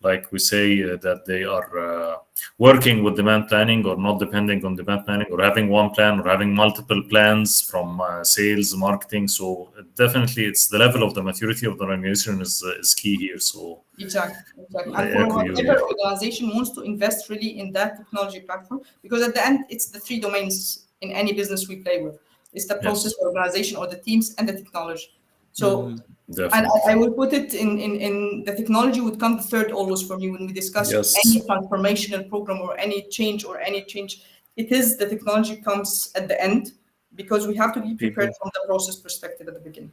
like we say, that they are working with demand planning, or not depending on demand planning, or having one plan, or having multiple plans from sales, marketing. So definitely, it's the level of the maturity of the organization is key here. So Exactly. Exactly. I And for echo you whatever here. organization wants to invest really in that technology platform, because at the end, it's the three domains in any business we play with. It's the process, Yes, organization, or the teams, and the technology. So, and I definitely. will put it in the technology would come the third always for me when we discuss any Yes, transformational program or any change or any change. It is the technology comes at the end, because we have to be prepared People. from the process perspective at the beginning.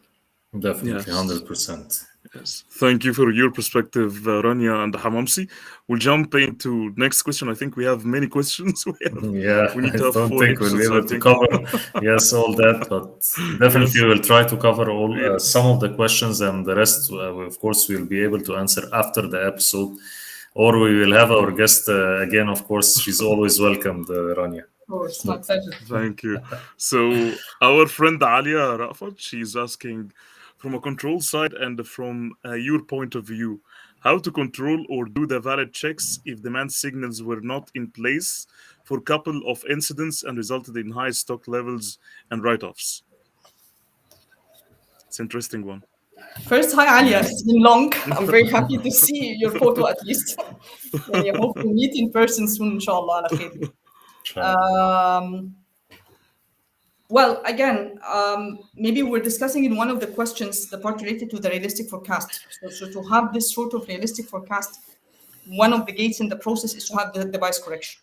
definitely, Yes. 100%. Yes. Thank you for your perspective, Rania and Hamamsi. We'll jump into next question. I think we have many questions. Yeah, We need I to have don't four think we'll be episodes, I able to think. cover, yes, all that, but definitely Yes. we'll try to cover all Yeah. some of the questions, and the rest, of course, we'll be able to answer after the episode, or we will have our guest again. Of course, she's always welcomed, Rania. Of course, my pleasure. Thank you. So our friend Alia Rafat, she's asking from a control side and from your point of view, how to control or do the valid checks if demand signals were not in place for a couple of incidents and resulted in high stock levels and write-offs. It's an interesting one. First, hi Alia. Yeah, It's been long. I'm very happy to see your photo at least. يعني hope to meet in person soon, inshallah, على خير. inshallah. Um, well, again, maybe we're discussing in one of the questions the part related to the realistic forecast. So to have this sort of realistic forecast, one of the gates in the process is to have the device correction.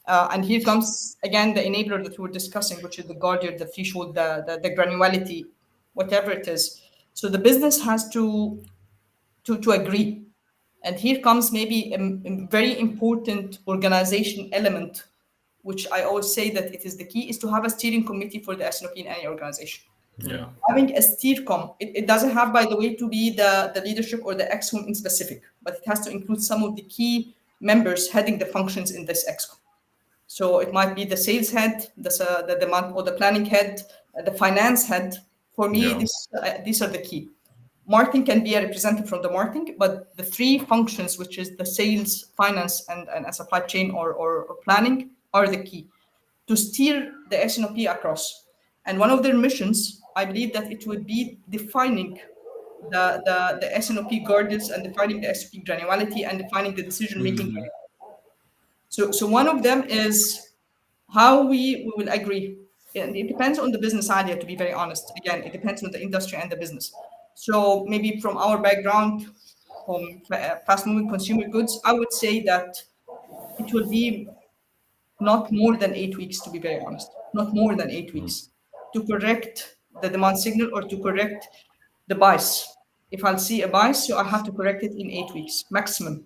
And here comes again the enabler that we were discussing, which is the guardian, the threshold, the granularity, whatever it is. So the business has to agree. And here comes maybe a very important organization element, which I always say that it is the key, is to have a steering committee for the SNOP in any organization. Yeah, Having a steercom, it doesn't have, by the way, to be the leadership or the EXCOM in specific, but it has to include some of the key members heading the functions in this EXCOM. So it might be the sales head, the demand or the planning head, the finance head. For me, yeah, these are the key. Marketing can be a representative from the marketing, but the three functions, which is the sales, finance, and a supply chain or planning, are the key to steer the SNOP across. And one of their missions, I believe that it would be defining the SNOP guardrails and defining the SNOP granularity and defining the decision making. So one of them is how we will agree. And it depends on the business idea, to be very honest. Again, it depends on the industry and the business. So maybe from our background, from fast moving consumer goods, I would say that it will be not more than 8 weeks, to be very honest. Not more than 8 weeks to correct the demand signal or to correct the bias. If I'll see a bias, so I have to correct it in 8 weeks maximum.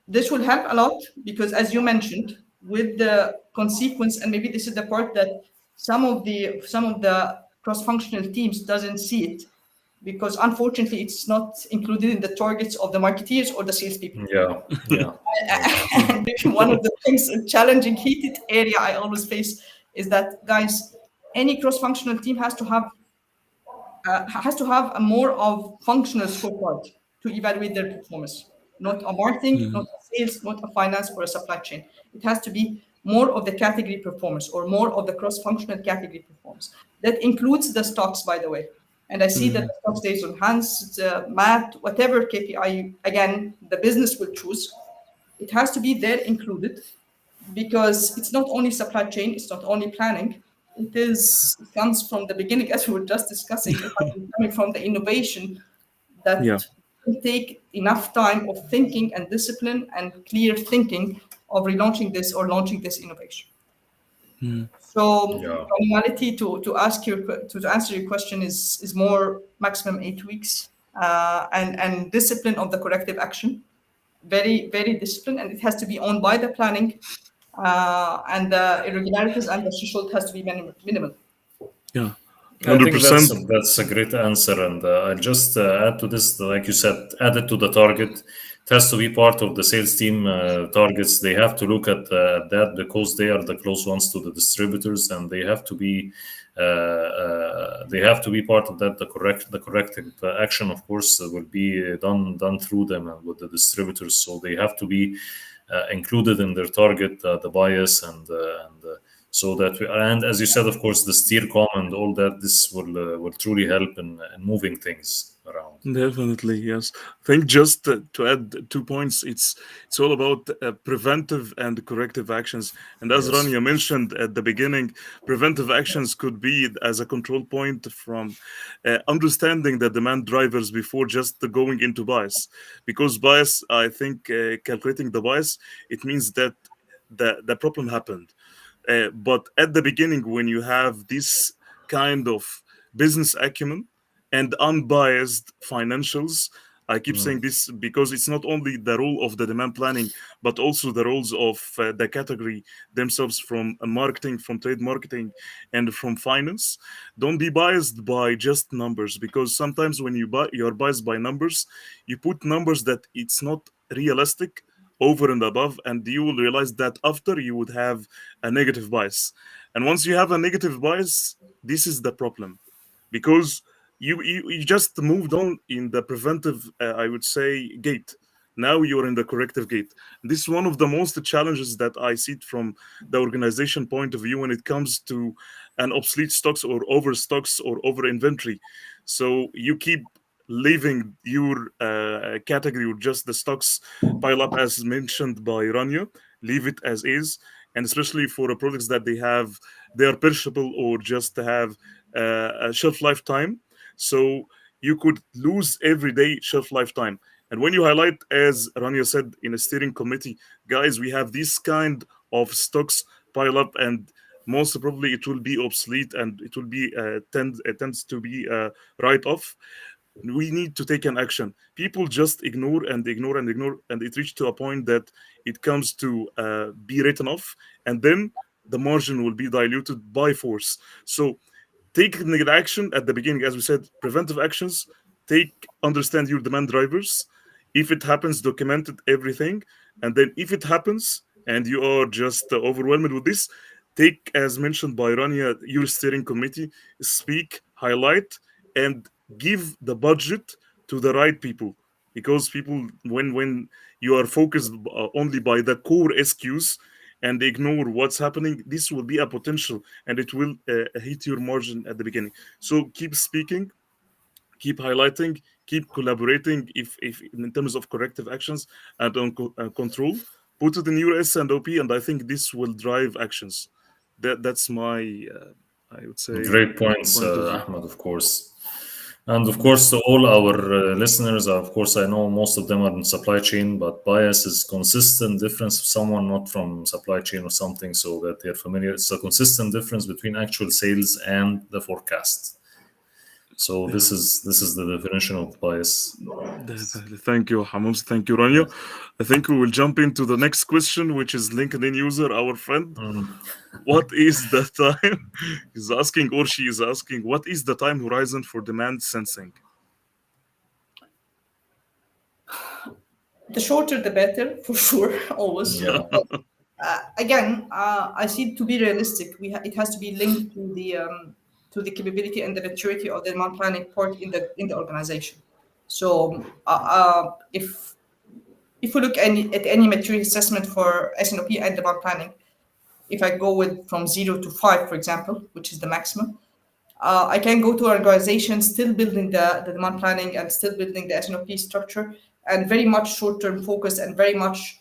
This will help a lot because, as you mentioned, with the consequence, and maybe this is the part that some of the cross-functional teams doesn't see it. because unfortunately it's not included in the targets of the marketeers or the salespeople. Yeah, yeah, yeah. And one of the things, a challenging, heated area I always face is that, guys, any cross-functional team has to have a more of functional scorecard to evaluate their performance, not a marketing, not a sales, not a finance or a supply chain. It has to be more of the category performance or more of the cross-functional category performance. That includes the stocks, by the way. And I see that the stocks based on Hans, Matt, whatever KPI, again, the business will choose. It has to be there included, because it's not only supply chain, it's not only planning. It comes from the beginning, as we were just discussing, coming from the innovation Yeah. that will take enough time of thinking and discipline and clear thinking of relaunching this or launching this innovation. So Yeah. reality to answer your question is more maximum 8 weeks, and discipline of the corrective action, very very disciplined, and it has to be owned by the planning, and the irregularities and the threshold has to be minimal. Yeah. I think that's 100%. a great answer, and I'll just add to this. Like you said, add it to the target. It has to be part of the sales team targets. They have to look at that because they are the close ones to the distributors, and they have to be part of that. The corrective action, of course, will be done through them and with the distributors. So they have to be included in their target, the bias and so that and as you said, of course, the steer com and all that. This will truly help in moving things around. Definitely, yes. I think just to add 2 points, it's all about preventive and corrective actions. And as Yes. Rania mentioned at the beginning, preventive actions could be as a control point from understanding the demand drivers before just going into bias. Because bias, I think, calculating the bias, it means that the problem happened. But at the beginning, when you have this kind of business acumen and unbiased financials, I keep saying this because it's not only the role of the demand planning, but also the roles of the category themselves, from marketing, from trade marketing, and from finance. Don't be biased by just numbers, because sometimes when you're biased by numbers, you put numbers that it's not realistic over and above, and you will realize that after you would have a negative bias. And once you have a negative bias, this is the problem, because you just moved on in the preventive, I would say, gate. Now you're in the corrective gate. This is one of the most challenges that I see from the organization point of view when it comes to an obsolete stocks or overstocks or over inventory. So you keep leaving your category with just the stocks pile up, as mentioned by Rania. Leave it as is, and especially for the products that they are perishable or just have a shelf lifetime. So you could lose everyday shelf lifetime. And when you highlight, as Rania said in a steering committee, guys, we have this kind of stocks pile up, and most probably it will be obsolete and it will be tends to be write off. We need to take an action. People just ignore and ignore and ignore, and it reached to a point that it comes to be written off, and then the margin will be diluted by force. So take negative action at the beginning, as we said, preventive actions. Understand your demand drivers. If it happens, document it, everything. And then if it happens and you are just overwhelmed with this, take, as mentioned by Rania, your steering committee, speak, highlight, and give the budget to the right people. Because people, when you are focused only by the core SQs and ignore what's happening, this will be a potential, and it will hit your margin at the beginning. So keep speaking, keep highlighting, keep collaborating. If in terms of corrective actions and on control, put it in your SNOP, and I think this will drive actions. That's my, I would say, Great points, point of view. Ahmed, of course. And of course, to all our listeners, of course, I know most of them are in supply chain, but bias is consistent difference of someone not from supply chain or something, so that they're familiar. It's a consistent difference between actual sales and the forecast. So Yeah. this is the definition of bias. Definitely. Thank you, Hamams. Thank you, Rania. I think we will jump into the next question, which is LinkedIn user, our friend. Mm. What is the time? He's asking, or she is asking, what is the time horizon for demand sensing? The shorter, the better, for sure, always. Yeah. Again, I see it to be realistic. It has to be linked to the capability and the maturity of the demand planning part in the organization. So, if we look at any maturity assessment for SNOP and demand planning, if I go with from 0 to 5, for example, which is the maximum, I can go to an organization still building the demand planning and still building the SNOP structure, and very much short-term focused and very much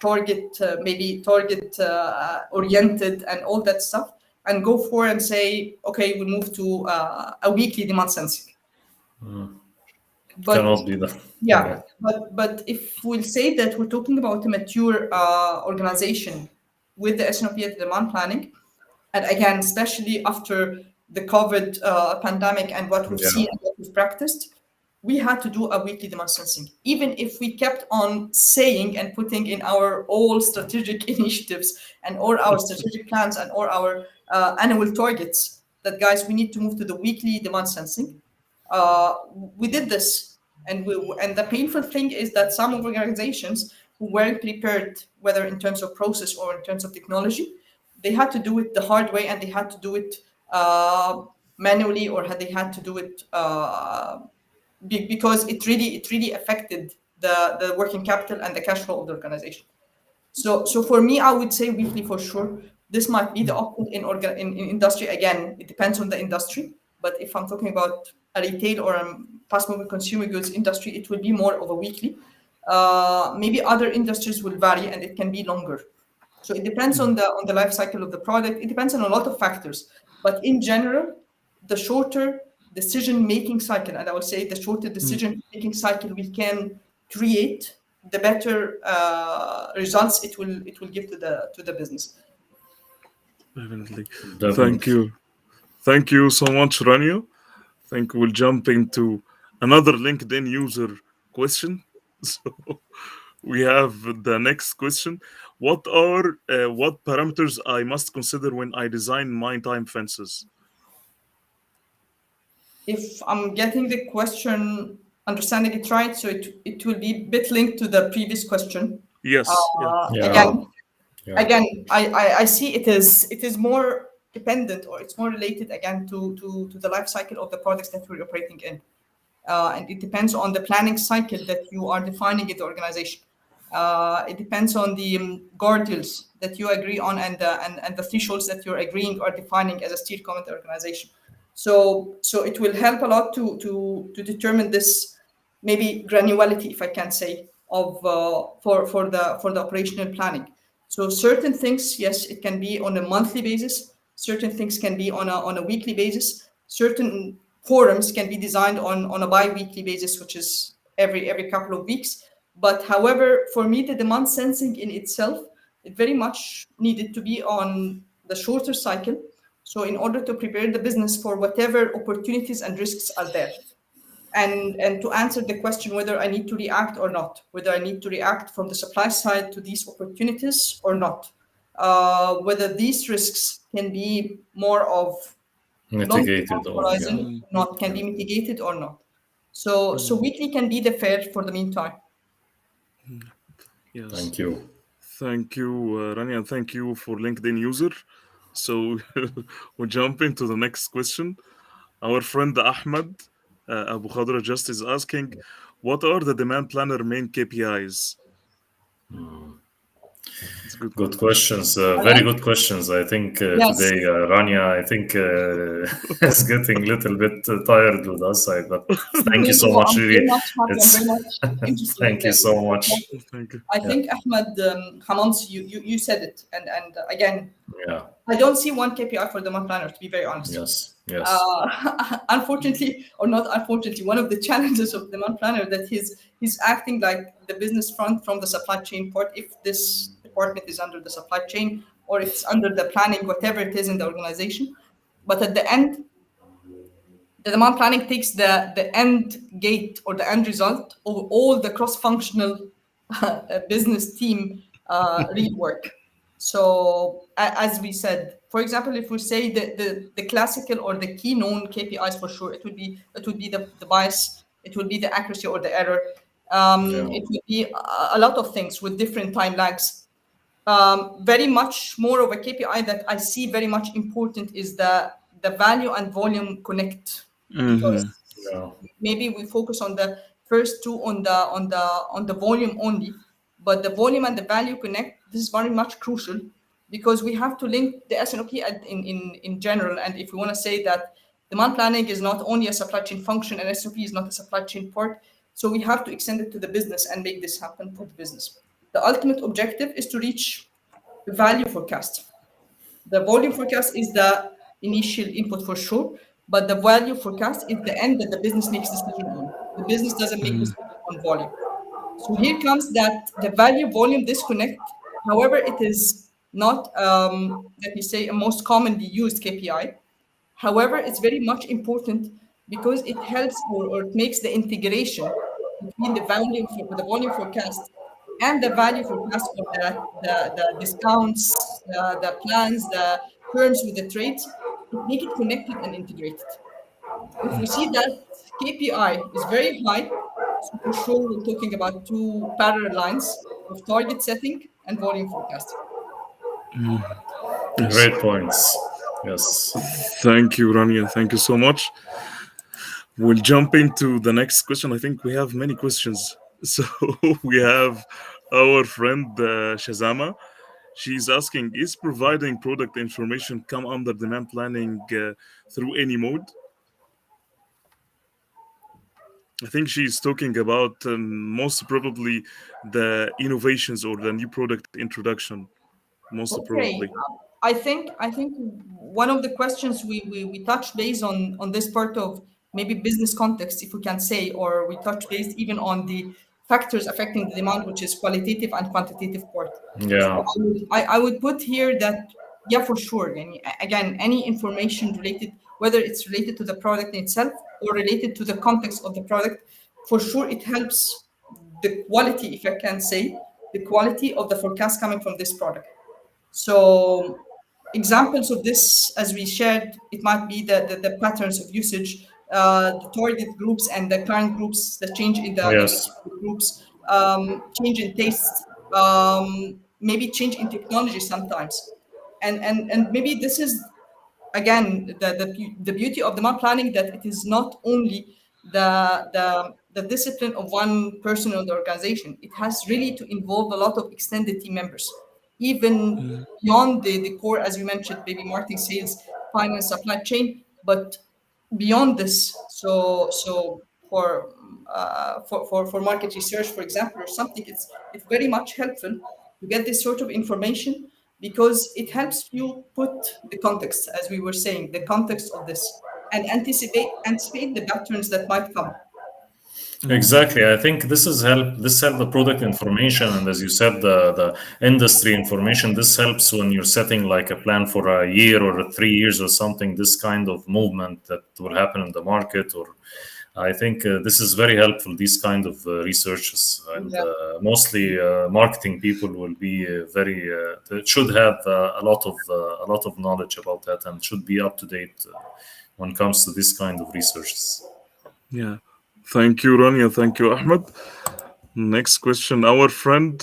maybe target oriented and all that stuff, and go for and say, okay, we move to a weekly demand sensing. But Cannot be done. yeah, Yeah. but if we'll say that we're talking about a mature organization with the SNOP at demand planning, and again, especially after the COVID pandemic and what we've Yeah. seen and what we've practiced, we had to do a weekly demand sensing. Even if we kept on saying and putting in our all strategic initiatives and all our strategic plans and all our annual targets that, guys, we need to move to the weekly demand sensing. uh, we did this, and the painful thing is that some organizations who weren't prepared, whether in terms of process or in terms of technology, they had to do it the hard way, and they had to do it manually, or they had to do it because it really affected the working capital and the cash flow of the organization. So for me, I would say weekly for sure. This might be the option in industry. Again, it depends on the industry. But if I'm talking about a retail or a fast-moving consumer goods industry, it will be more of a weekly. Maybe other industries will vary, and it can be longer. So it depends on the life cycle of the product. It depends on a lot of factors. But in general, the shorter decision-making cycle, and I would say the shorter decision-making cycle we can create, the better results it will give to the business. Definitely. Thank Definitely. you. Thank you so much, Rania. Think we'll jump into another LinkedIn user question. So we have the next question. What parameters I must consider when I design my time fences? If I'm getting the question, understanding it right, so it will be a bit linked to the previous question. Yes, yeah. Yeah. Again, Yeah. again, I see it is more dependent, or it's more related again to the life cycle of the products that we're operating in. And it depends on the planning cycle that you are defining in the organization. It depends on the guardrails that you agree on, and the thresholds that you're agreeing or defining as a steer comment organization. So it will help a lot to determine this, maybe granularity, if I can say, of for the operational planning. So certain things, yes, it can be on a monthly basis. Certain things can be on a weekly basis. Certain forums can be designed on a bi-weekly basis, which is every couple of weeks. But however, for me, the demand sensing in itself, it very much needed to be on the shorter cycle. So in order to prepare the business for whatever opportunities and risks are there, and to answer the question whether I need to react or not, whether I need to react from the supply side to these opportunities or not, whether these risks can be more of long Mitigated or yeah. horizon, not can Yeah. be mitigated or not. So weekly can be the fair for the meantime. Yes. Thank you. Thank you, Rania, and thank you for LinkedIn user. So we jump into the next question. Our friend Ahmed Abu Khadra just is asking, what are the demand planner main KPIs? It's a good one. Good questions. Very Again, good questions. I think yes. today, Rania, I think is getting a little bit tired with us. But thank you Me so too. much. I'm very Really, much happy. I'm very it's much interested in thank you this. so much. Thank you. I Yeah. think Ahmed Hamans, you said it, and again, Yeah. I don't see one KPI for the month planner, to be very honest. Yes. Yes. Unfortunately, or not unfortunately, one of the challenges of the month planner that he's acting like the business front from the supply chain part. If this department is under the supply chain, or if it's under the planning, whatever it is in the organization, but at the end, the demand planning takes the end gate or the end result of all the cross-functional business team real work. So as we said, for example, if we say the classical or the key known KPIs, for sure, it would be the bias, it would be the accuracy or the error, Yeah. It will be a lot of things with different time lags. Very much more of a KPI that I see very much important is the value and volume connect, Mm-hmm. because Yeah. maybe we focus on the first two on the volume only, but the volume and the value connect, this is very much crucial, because we have to link the SNOP in general. And if we want to say that demand planning is not only a supply chain function and SNOP is not a supply chain part, so we have to extend it to the business and make this happen for the business. The ultimate objective is to reach the value forecast. The volume forecast is the initial input for sure, but the value forecast is the end that the business makes decision on. The business doesn't make decision on volume. So here comes that the value volume disconnect. However, it is not, let me say, a most commonly used KPI. However, it's very much important because it helps, or it makes the integration between the volume forecast and the value forecast of the discounts, the plans, the terms with the trades. It make it connected and integrated. If we see that KPI is very high, so for sure we're talking about two parallel lines of target setting and volume forecasting. Yes. Great points. Yes. Thank you, Rania. Thank you so much. We'll jump into the next question. I think we have many questions. So we have our friend Shazama. She's asking, is providing product information come under demand planning through any mode? I think she's talking about most probably the innovations or the new product introduction, most probably. Okay, I think one of the questions we touched base on this part of maybe business context, if we can say, or we touched base even on the factors affecting the demand, which is qualitative and quantitative part. So Yeah. I would put here that, yeah, for sure. And again, any information related, whether it's related to the product in itself or related to the context of the product, for sure it helps the quality, if I can say, the quality of the forecast coming from this product. So examples of this, as we shared, it might be the patterns of usage, the target groups and the client groups, the change in the Yes. groups, change in tastes, maybe change in technology sometimes. And maybe this is again the beauty of demand planning, that it is not only the discipline of one person or the organization. It has really to involve a lot of extended team members, even beyond the core, as you mentioned, maybe marketing, sales, finance, supply chain, but beyond this. So for market research, for example, or something, it's very much helpful to get this sort of information, because it helps you put the context, as we were saying, the context of this, and anticipate the patterns that might come. Exactly. I think this is help. This help the product information, and as you said, the industry information. This helps when you're setting like a plan for a year or 3 years or something. This kind of movement that will happen in the market, or I think this is very helpful. These kind of researches, and Yeah. mostly marketing people will be very should have a lot of knowledge about that, and should be up to date when it comes to this kind of researches. Yeah. Thank you, Rania. Thank you, Ahmed. Next question. Our friend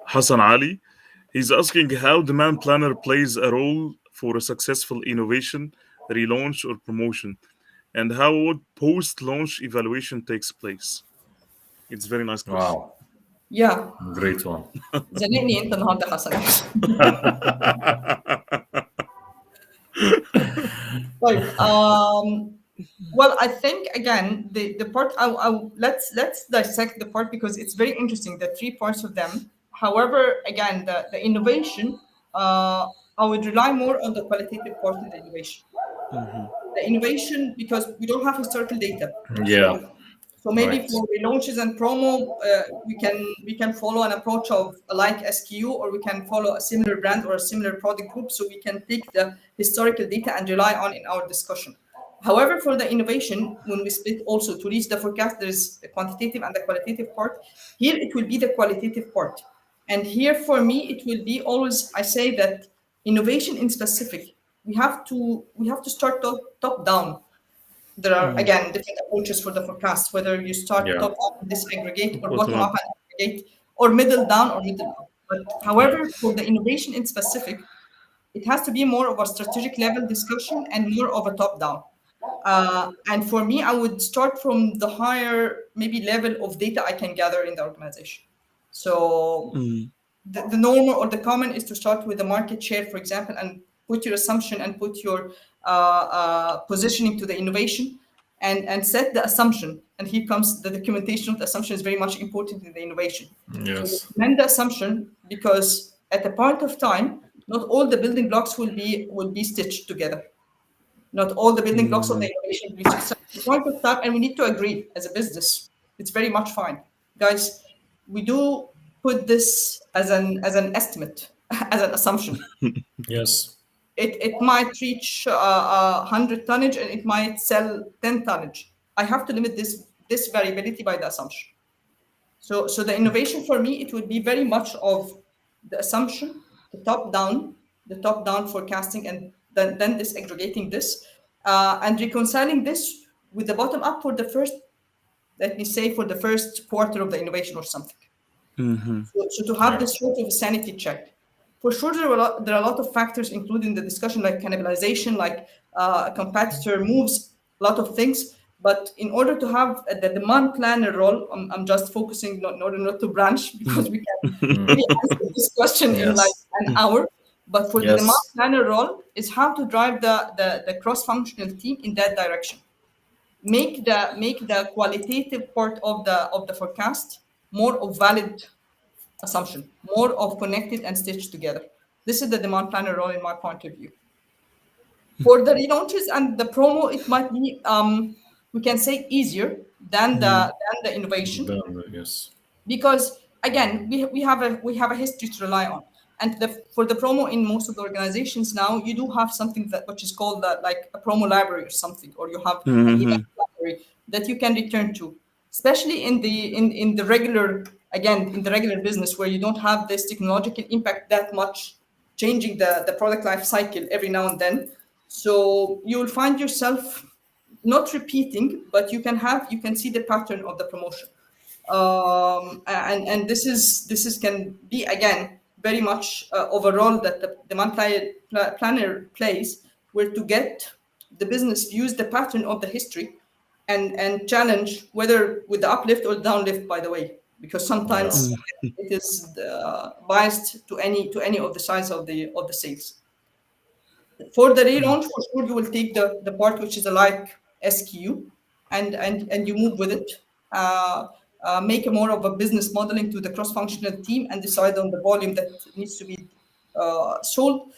Hassan Ali. He's asking how demand planner plays a role for a successful innovation, relaunch, or promotion, and how would post-launch evaluation takes place. It's a very nice question. Wow, Yeah. great one. زنقني انت النهارده حسن. طيب. Well, I think again the part let's dissect the part, because it's very interesting, the three parts of them. However, again, the innovation, I would rely more on the qualitative part in the innovation. The innovation, because we don't have historical data. Yeah, So maybe right. for relaunches and promo, we can follow an approach of a like SKU, or we can follow a similar brand or a similar product group. So we can take the historical data and rely on in our discussion. However, for the innovation, when we split also to reach the forecast, there's the quantitative and the qualitative part. Here it will be the qualitative part, and here for me it will be always, I say that innovation in specific, we have to start top down. there are again different approaches for the forecast, whether you start Yeah. top up and disaggregate, or Bottom bottom up. up and aggregate, or middle down or middle up. But Yeah. however, for the innovation in specific, it has to be more of a strategic level discussion and more of a top down. And for me, I would start from the higher maybe level of data I can gather in the organization. So the normal or the common is to start with the market share, for example, and put your assumption and put your positioning to the innovation, and set the assumption. And here comes the documentation of the assumption is very much important in the innovation. So Yes. document the assumption, because at a point of time, not all the building blocks will be stitched together. Not all the building blocks of the innovation will be stitched. At a point of time, and we need to agree as a business. It's very much fine, guys. We do put this as an estimate, as an assumption. Yes. It might reach 100 tonnage and it might sell 10 tonnage. I have to limit this variability by the assumption. So the innovation for me, it would be very much of the assumption, the top down forecasting, and then disaggregating this, and reconciling this with the bottom up for the first, let me say, for the first quarter of the innovation or something. So to have Yeah. this sort of sanity check. For sure, there are a lot of factors included in the discussion, like cannibalization, like a competitor moves, a lot of things. But in order to have the demand planner role, I'm just focusing in order not to branch, because we can really answer this question in like Yes. an hour. But for the demand Yes. planner role is how to drive the cross-functional team in that direction. Make the qualitative part of the forecast more of valid assumption, more of connected and stitched together. This is the demand planner role in my point of view. For the relaunches and the promo, it might be we can say easier than the innovation, Yes. because again we have a history to rely on. And for the promo in most of the organizations now, you do have something that which is called like a promo library or something, or you have an event library that you can return to, especially in the regular, again, in the regular business, where you don't have this technological impact that much, changing the product life cycle every now and then. So you will find yourself not repeating, but you can see the pattern of the promotion. And this is can be again very much of a role that the demand planner plays, where to get the business views the pattern of the history, and challenge whether with the uplift or downlift, by the way, because Yeah. sometimes it is biased to any of the size of the sales. For the relaunch, for sure, you will take the part which is a like SKU, and you move with it. Make a more of a business modeling to the cross-functional team, and decide on the volume that needs to be sold,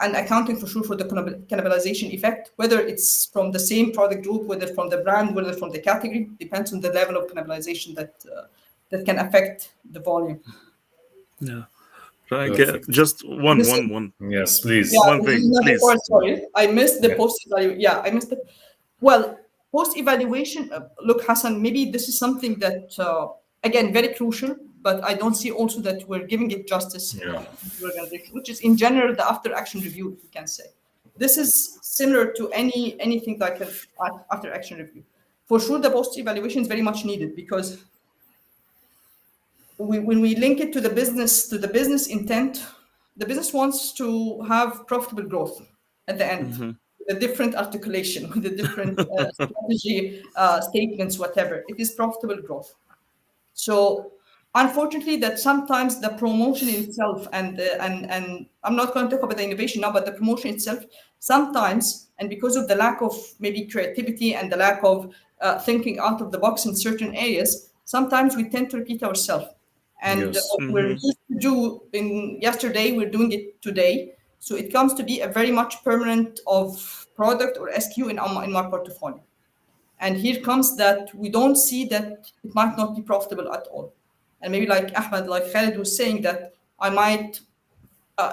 and accounting for sure for the cannibalization effect, whether it's from the same product group, whether from the brand, whether from the category, depends on the level of cannibalization that can affect the volume. Yeah. I get Perfect. just one, This is one, one, Yes, Yeah, please. one this is thing, another please. part. Sorry, I missed the Yeah. post evaluation. Yeah, I missed it. Well, post evaluation. Look, Hassan, maybe this is something that again very crucial, but I don't see also that we're giving it justice in Yeah. the organization, which is in general the after action review. We can say this is similar to anything like an after action review. For sure, the post evaluation is very much needed, because when we link it to the business intent, the business wants to have profitable growth at the end, with a different articulation, with a different strategy statements, whatever. It is profitable growth. So unfortunately, that sometimes the promotion itself, and I'm not going to talk about the innovation now, but the promotion itself sometimes, and because of the lack of maybe creativity and the lack of thinking out of the box in certain areas, sometimes we tend to repeat ourselves. And Yes. what we're used to do in yesterday, we're doing it today. So it comes to be a very much permanent of product or SKU in my portfolio. And here comes that we don't see that it might not be profitable at all. And maybe like Ahmed, like Khalid was saying, that I might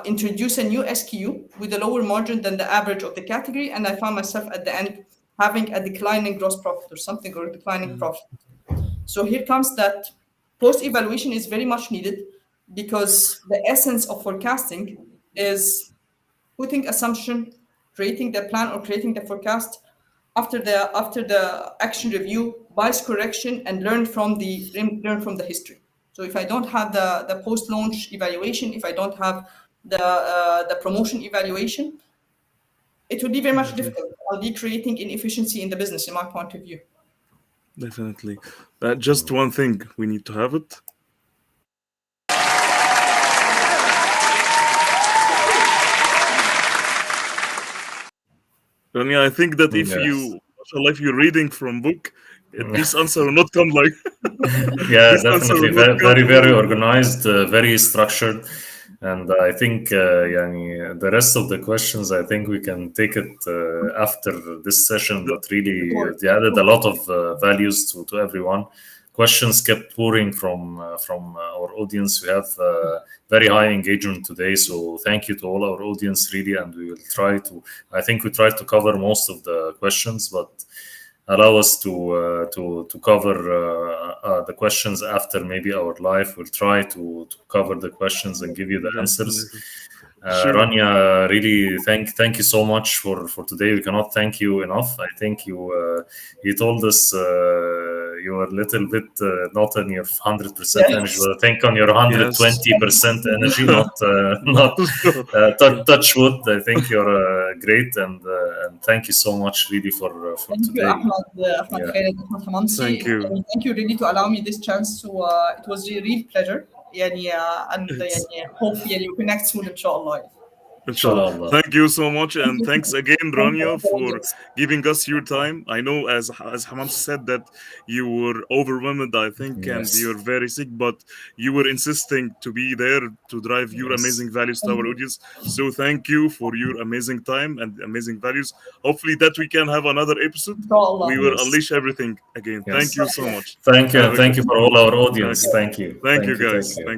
introduce a new SKU with a lower margin than the average of the category, and I found myself at the end having a declining gross profit or something, or a declining profit. So here comes that post evaluation is very much needed, because the essence of forecasting is putting assumption, creating the plan or creating the forecast, after the action review, bias correction, and learn from the history. So if I don't have the post-launch evaluation, if I don't have the promotion evaluation, it will be very much difficult. I'll be creating inefficiency in the business, in my point of view. Definitely. Just one thing, we need to have it. Rania, I think that if Yes. you're reading from book, this answer will not come like Yeah, this answer definitely will not very, come. very, very organized, very structured. And I think يعني, the rest of the questions, I think we can take it after this session. But really, Before, they added a lot of values to everyone. Questions kept pouring from our audience. We have very high engagement today, so thank you to all our audience, really. And we will try to. I think we tried to cover most of the questions, but allow us to cover the questions after maybe our live. We'll try to cover the questions and give you the answers. Definitely. Sure. Rania, really thank you so much for today. We cannot thank you enough. I think you told us you were a little bit not on your 100% energy, yes. but I think on your Yes. 120% energy, not touch wood. I think you're great, and thank you so much really for Thank you, today. Ahmad Yeah. Khaled, Ahmad Hamamsi. Thank you. Thank you really to allow me this chance to. It was a real pleasure. And It's hope we connect soon, inshallah. Inshallah. Inshallah. Thank you so much, Thank and you. thanks again, Thank you, Rania, for audience. giving us your time. I know, as Hamam said, that you were overwhelmed, I think, and Yes. you're very sick, but you were insisting to be there to drive your Yes. amazing values to Thank our you. audience. So thank you for your amazing time and amazing values. Hopefully, that we can have another episode. Inshallah. We will Yes. unleash everything again. Thank Yes. you so much. Thank you, Have and a thank good. you for all our Thank audience. you. Thank you. Thank you, Thank you. Take guys. care. Thank you.